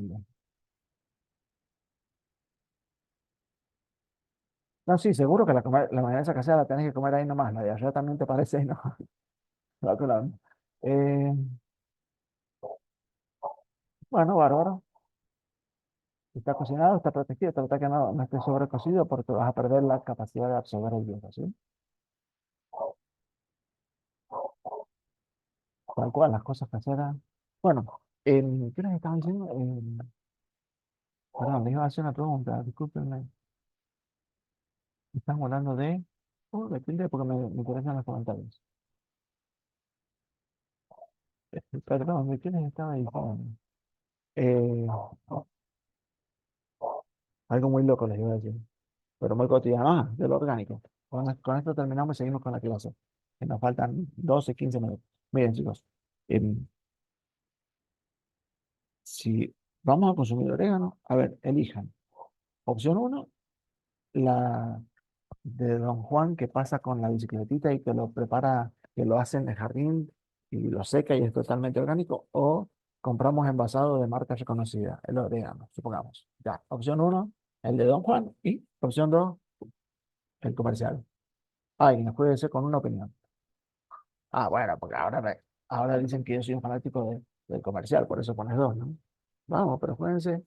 No, sí, seguro que la mayonesa casera la tenés que comer ahí nomás. La de allá también te parece, ¿no? La que la- Eh, bueno, bárbaro. Está cocinado, está protegido. Trata que no esté sobrecocido porque vas a perder la capacidad de absorber el hierro, ¿sí? Tal cual, las cosas caseras. Bueno, ¿qué les estaba diciendo? Perdón, les iba a hacer una pregunta, discúlpenme. Están hablando de. Oh, depende porque me interesan los comentarios. Perdón, ¿de qué les estaba diciendo? Eh, algo muy loco les iba a decir, pero muy cotidiano. Ah, de lo orgánico. Con esto terminamos y seguimos con la clase. Que nos faltan 12 15 minutos. Miren, chicos, em, si vamos a consumir orégano, a ver, elijan. Opción uno, la de Don Juan que pasa con la bicicletita y que lo prepara, que lo hace en el jardín y lo seca y es totalmente orgánico, o compramos envasado de marca reconocida, el orégano, supongamos. Ya, opción uno, el de Don Juan, y opción dos, el comercial. Ay, nos puede ser con una opinión. Ah, bueno, porque ahora dicen que yo soy un fanático del comercial, por eso pones dos, ¿no? Vamos, pero fíjense,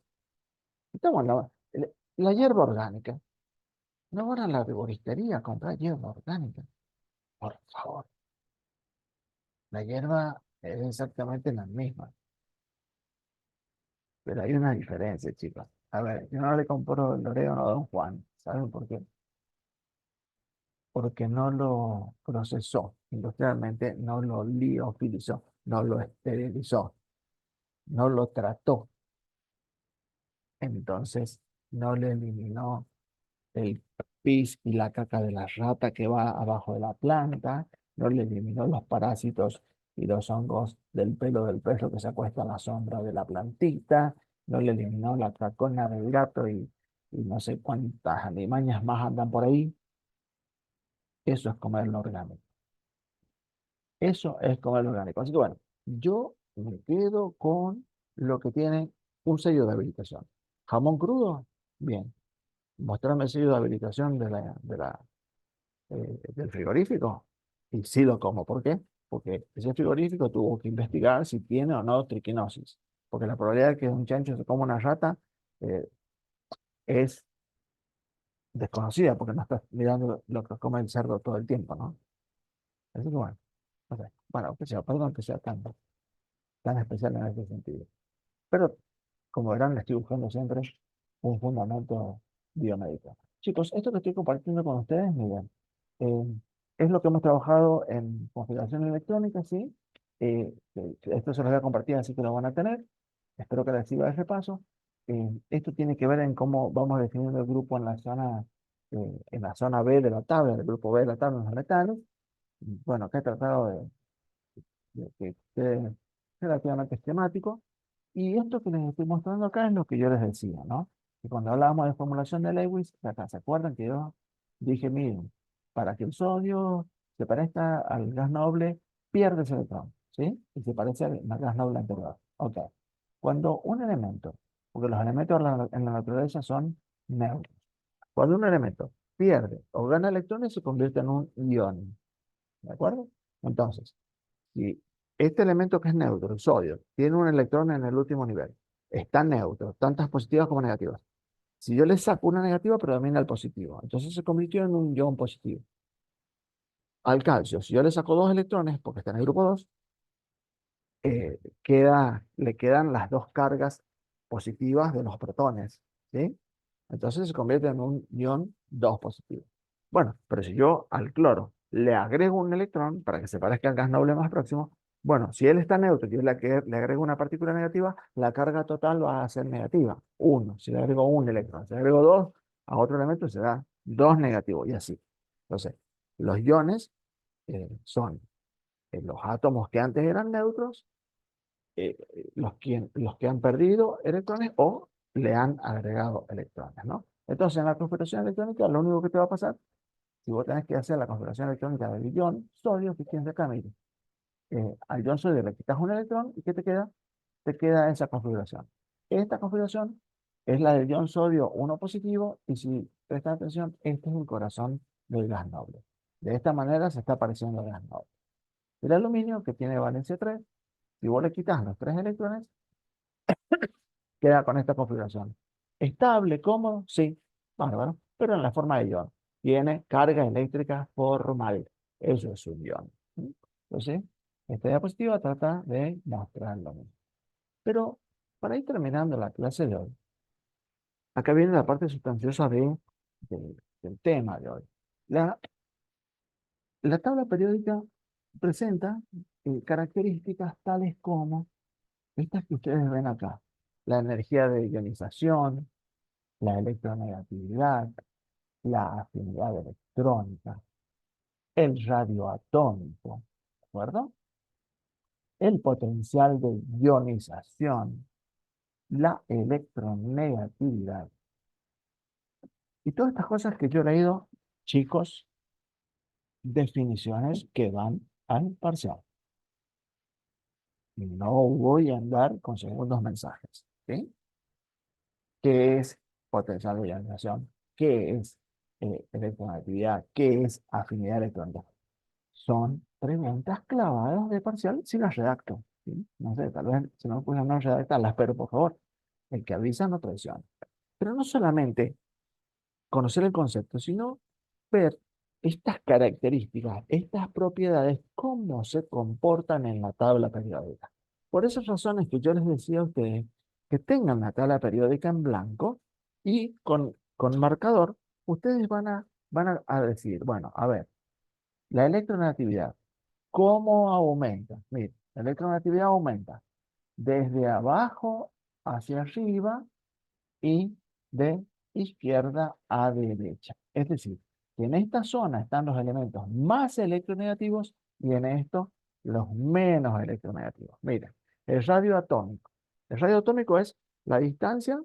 estamos en la hierba orgánica. No van a la arboristería a comprar hierba orgánica, por favor. La hierba es exactamente la misma, pero hay una diferencia, chicos. A ver, yo no le compro el orégano a Don Juan, ¿saben por qué? Porque no lo procesó industrialmente, no lo liofilizó, no lo esterilizó, no lo trató. Entonces, no le eliminó el pis y la caca de la rata que va abajo de la planta, no le eliminó los parásitos y los hongos del pelo del perro que se acuesta a la sombra de la plantita, no le eliminó la tracona del gato y no sé cuántas alimañas más andan por ahí. Eso es comer lo orgánico. Eso es comer lo orgánico. Así que bueno, yo me quedo con lo que tiene un sello de habilitación. Jamón crudo, bien. Mostrarme el sello de habilitación del frigorífico y sí lo como. ¿Por qué? Porque ese frigorífico tuvo que investigar si tiene o no triquinosis. Porque la probabilidad de que un chancho se coma una rata eh, es desconocida porque no estás mirando lo que come el cerdo todo el tiempo, ¿no? Así que bueno, no sé. Bueno, que sea, perdón que sea tan especial en ese sentido. Pero como verán, le estoy buscando siempre un fundamento biomédico. Chicos, esto que estoy compartiendo con ustedes, miren, eh, es lo que hemos trabajado en configuración electrónica, ¿sí? Esto se los voy a compartir, así que lo van a tener. Espero que les sirva ese paso. Esto tiene que ver en cómo vamos definiendo el grupo en la zona B de la tabla, el grupo B de la tabla de los metales. Bueno, que he tratado de que quede relativamente esquemático. Y esto que les estoy mostrando acá es lo que yo les decía, ¿no? Que cuando hablábamos de formulación de Lewis, acá se acuerdan que yo dije, miren, para que el sodio se parezca al gas noble, pierde ese electrón. ¿sí? Y se parece al gas noble anterior. Ok. Cuando un elemento, porque los elementos en la naturaleza son neutros, cuando un elemento pierde o gana electrones, se convierte en un ion. ¿De acuerdo? Entonces, si este elemento que es neutro, el sodio, tiene un electrón en el último nivel, está neutro, tantas positivas como negativas. Si yo le saco una negativa, predomina el positivo. Entonces se convirtió en un ion positivo. Al calcio, si yo le saco dos electrones, porque está en el grupo 2, le quedan las dos cargas positivas de los protones, ¿sí? Entonces se convierte en un ion 2 positivo. Bueno, pero si yo al cloro le agrego un electrón para que se parezca al gas noble más próximo, bueno, si él está neutro y yo le agrego una partícula negativa, la carga total va a ser negativa, uno. Si le agrego un electrón, si le agrego dos a otro elemento, será dos negativo y así. Entonces, los iones son los átomos que antes eran neutros, los que han perdido electrones o le han agregado electrones, ¿no? Entonces, en la configuración electrónica, lo único que te va a pasar, si vos tenés que hacer la configuración electrónica del ion sodio, fíjense acá, mire, al ion sodio le quitas un electrón y ¿qué te queda? Te queda esa configuración. Esta configuración es la del ion sodio uno positivo y si prestan atención, este es el corazón del gas noble. De esta manera se está apareciendo el gas noble. El aluminio, que tiene valencia 3, si vos le quitas los tres electrones, queda con esta configuración. ¿Estable, cómodo? Sí, bárbaro, pero en la forma de ion. Tiene carga eléctrica formal. Eso es un ion. Entonces, esta diapositiva trata de mostrarlo mismo. Pero para ir terminando la clase de hoy, acá viene la parte sustanciosa del tema de hoy. La, la tabla periódica presenta características tales como estas que ustedes ven acá. La energía de ionización, la electronegatividad, la afinidad electrónica, el radioatómico, ¿de acuerdo? El potencial de ionización, la electronegatividad. Y todas estas cosas que yo he leído, chicos, definiciones que van al parcial. No voy a andar con segundos mensajes, ¿sí? ¿Qué es potencial de ionización? ¿Qué es electronegatividad? ¿Qué es afinidad electrónica? Son preguntas clavadas de parcial si las redacto, ¿sí? No sé, tal vez si no me puse no redactarlas, pero por favor, el que avisa no traiciona. Pero no solamente conocer el concepto, sino ver estas características, estas propiedades, cómo se comportan en la tabla periódica. Por esas razones que yo les decía a ustedes, que tengan la tabla periódica en blanco y con marcador, ustedes van a decir, bueno, a ver, la electronegatividad, ¿cómo aumenta? Mire, la electronegatividad aumenta desde abajo hacia arriba y de izquierda a derecha. Es decir, que en esta zona están los elementos más electronegativos y en estos los menos electronegativos. Mira, el radio atómico. El radio atómico es la distancia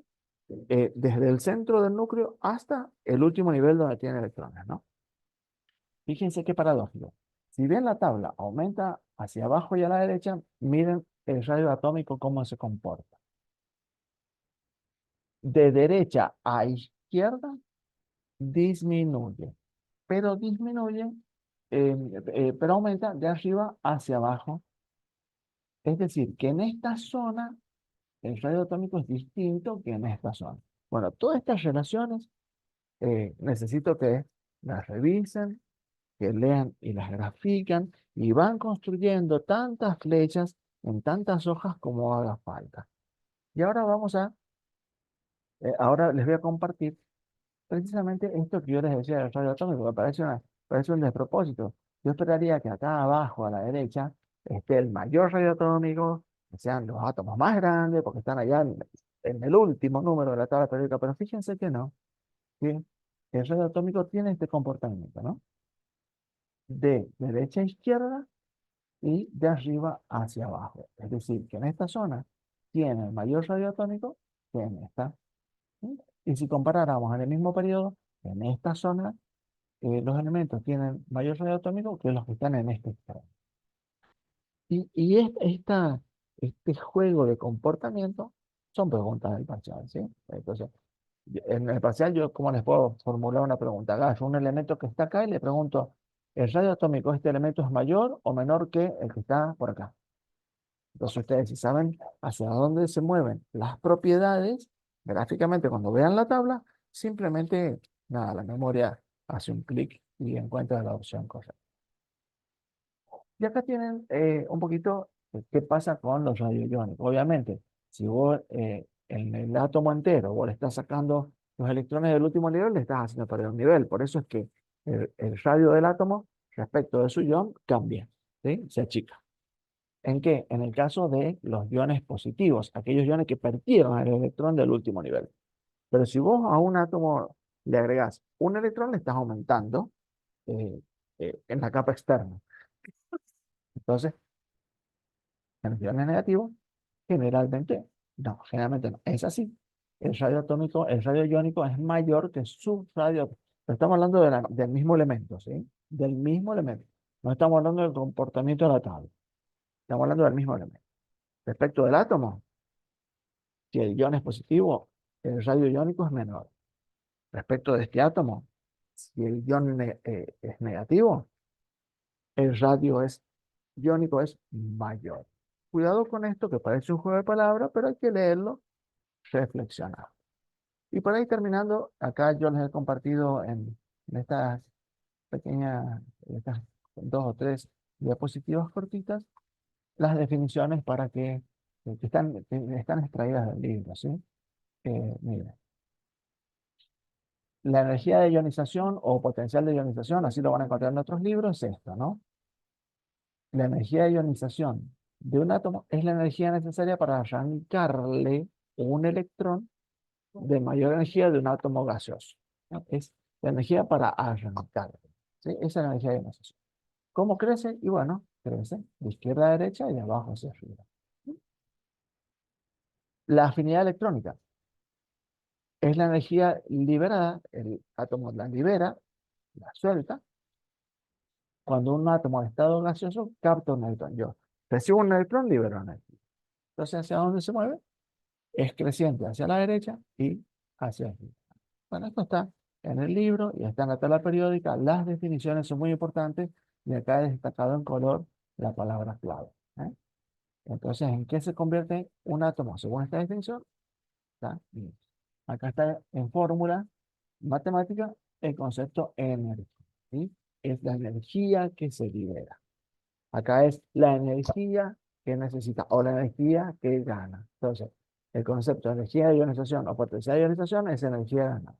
desde el centro del núcleo hasta el último nivel donde tiene electrones, ¿no? Fíjense qué paradójico. Si bien la tabla aumenta hacia abajo y a la derecha, miren el radio atómico cómo se comporta. De derecha a izquierda disminuye, pero disminuye, pero aumenta de arriba hacia abajo. Es decir, que en esta zona el radio atómico es distinto que en esta zona. Bueno, todas estas relaciones necesito que las revisen, que lean y las grafican y van construyendo tantas flechas en tantas hojas como haga falta. Y ahora les voy a compartir precisamente esto que yo les decía del radio atómico, me parece un despropósito. Yo esperaría que acá abajo a la derecha esté el mayor radio atómico, que sean los átomos más grandes, porque están allá en el último número de la tabla periódica, pero fíjense que no, que el radio atómico tiene este comportamiento, ¿no? De derecha a izquierda y de arriba hacia abajo. Es decir, que en esta zona tiene el mayor radio atómico que en esta. ¿Sí? Y si comparáramos en el mismo periodo, en esta zona los elementos tienen mayor radio atómico que los que están en este extremo. Este juego de comportamiento son preguntas del parcial, ¿sí? Entonces, en el parcial yo, ¿cómo les puedo formular una pregunta? Agarro un elemento que está acá y le pregunto, ¿el radio atómico de este elemento es mayor o menor que el que está por acá? Entonces ustedes si saben hacia dónde se mueven las propiedades, gráficamente cuando vean la tabla, simplemente, nada, la memoria hace un clic y encuentra la opción correcta. Y acá tienen un poquito qué pasa con los radioiónicos. Obviamente, si vos en el átomo entero vos le estás sacando los electrones del último nivel, le estás haciendo perder un nivel. Por eso es que el radio del átomo respecto de su ion cambia, ¿sí? Se achica. ¿En qué? En el caso de los iones positivos, aquellos iones que perdieron el electrón del último nivel. Pero si vos a un átomo le agregás un electrón, le estás aumentando eh, en la capa externa. Entonces, en los iones negativos, generalmente no. Es así. El radio atómico, el radio iónico es mayor que su radio. Pero estamos hablando del mismo elemento, ¿sí? Del mismo elemento. No estamos hablando del comportamiento de la tabla. Estamos hablando del mismo elemento. Respecto del átomo, si el ion es positivo, el radio iónico es menor. Respecto de este átomo, si el ion es negativo, el radio iónico es mayor. Cuidado con esto, que parece un juego de palabras, pero hay que leerlo, reflexionar. Y por ahí terminando, acá yo les he compartido en estas pequeñas, en estas 2 o 3 diapositivas cortitas, las definiciones para que están extraídas del libro, ¿sí? Miren, la energía de ionización o potencial de ionización, así lo van a encontrar en otros libros, es esto, ¿no? La energía de ionización de un átomo es la energía necesaria para arrancarle un electrón de mayor energía de un átomo gaseoso, ¿no? Es la energía para arrancarle, ¿sí? Esa es la energía de ionización. ¿Cómo crece? Y bueno, crece de izquierda a derecha y de abajo hacia arriba. La afinidad electrónica es la energía liberada, el átomo la libera, la suelta, cuando un átomo de estado gaseoso capta un electrón. Yo recibo un electrón, libero un electrón. Entonces, ¿hacia dónde se mueve? Es creciente hacia la derecha y hacia arriba. Bueno, esto está en el libro y está en la tabla periódica. Las definiciones son muy importantes y acá he destacado en color la palabra clave, ¿eh? Entonces, ¿en qué se convierte un átomo según esta definición? ¿Está? Y acá está en fórmula matemática el concepto energía, ¿sí? Es la energía que se libera. Acá es la energía que necesita o la energía que gana. Entonces, el concepto de energía de ionización o potencial de ionización es energía ganada.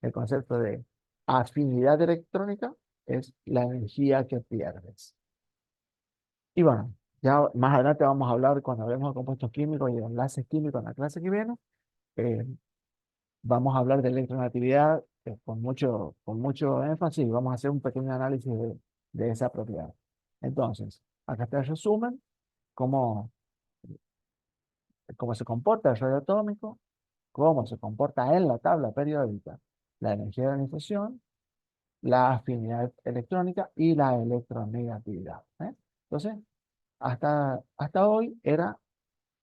El concepto de afinidad electrónica es la energía que pierdes. Y bueno, ya más adelante vamos a hablar cuando hablemos de compuestos químicos y de enlaces químicos en la clase que viene. eh, Vamos a hablar de electronegatividad con mucho énfasis y vamos a hacer un pequeño análisis de esa propiedad. Entonces, acá está el resumen, cómo, cómo se comporta el radio atómico, cómo se comporta en la tabla periódica la energía de ionización, la afinidad electrónica y la electronegatividad, ¿eh? Entonces, hasta hoy era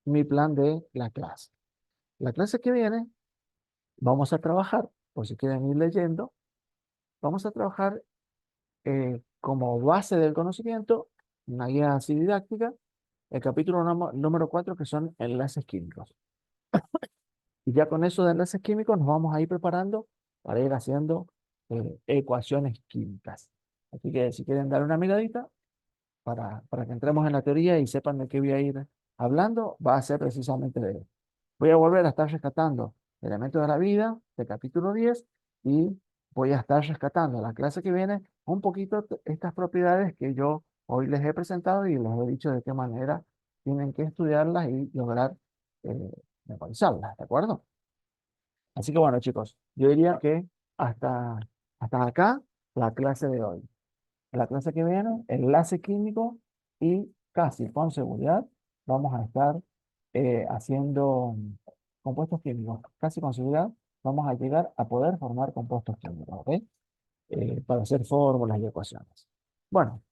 mi plan de la clase. La clase que viene vamos a trabajar, por si quieren ir leyendo, vamos a trabajar como base del conocimiento, una guía así didáctica, el capítulo número 4 que son enlaces químicos. Y ya con eso de enlaces químicos nos vamos a ir preparando para ir haciendo ecuaciones químicas. Así que si quieren dar una miradita para que entremos en la teoría y sepan de qué voy a ir hablando, va a ser precisamente de eso. Voy a volver a estar rescatando elementos de la vida del capítulo 10 y voy a estar rescatando la clase que viene un poquito estas propiedades que yo hoy les he presentado y les he dicho de qué manera tienen que estudiarlas y lograr eh, memorizarlas, ¿de acuerdo? Así que bueno, chicos, yo diría que hasta, hasta acá la clase de hoy. En la clase que viene, enlace químico y casi con seguridad vamos a estar haciendo compuestos químicos. Casi con seguridad vamos a llegar a poder formar compuestos químicos, ¿ok? Para hacer fórmulas y ecuaciones. Bueno,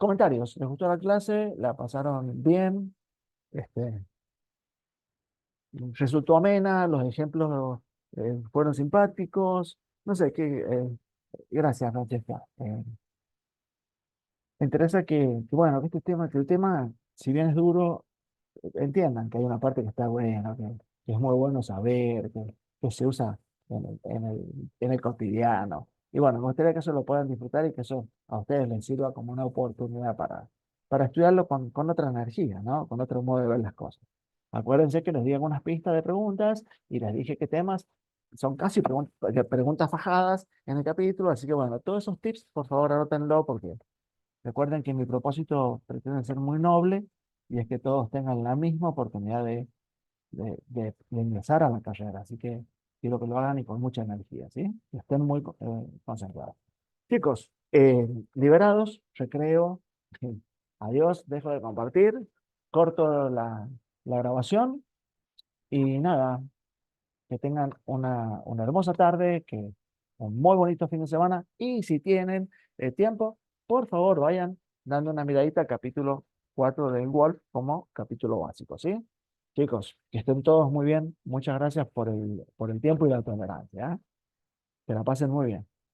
Comentarios. ¿Les gustó la clase? ¿La pasaron bien? Este, ¿Resultó amena? ¿Los ejemplos fueron simpáticos? No sé, gracias, Francesca. Me interesa bueno, que el tema, si bien es duro, entiendan que hay una parte que está buena, que es muy bueno saber, que se usa en el cotidiano. Y bueno, me gustaría que eso lo puedan disfrutar y que eso a ustedes les sirva como una oportunidad para estudiarlo con otra energía, ¿no? Con otro modo de ver las cosas. Acuérdense que les di algunas pistas de preguntas y les dije qué temas son casi preguntas fajadas en el capítulo, así que bueno, todos esos tips, por favor, anótenlo porque recuerden que mi propósito pretende ser muy noble y es que todos tengan la misma oportunidad de ingresar a la carrera. Así que quiero que lo hagan y con mucha energía, ¿sí? Que estén muy concentrados. Chicos, liberados, recreo. Adiós, dejo de compartir, corto la grabación y nada, que tengan una hermosa tarde, que un muy bonito fin de semana y si tienen tiempo, por favor vayan dando una miradita al capítulo 4 del Wolf como capítulo básico, ¿sí? Chicos, que estén todos muy bien. Muchas gracias por el tiempo y la tolerancia, ¿eh? Que la pasen muy bien.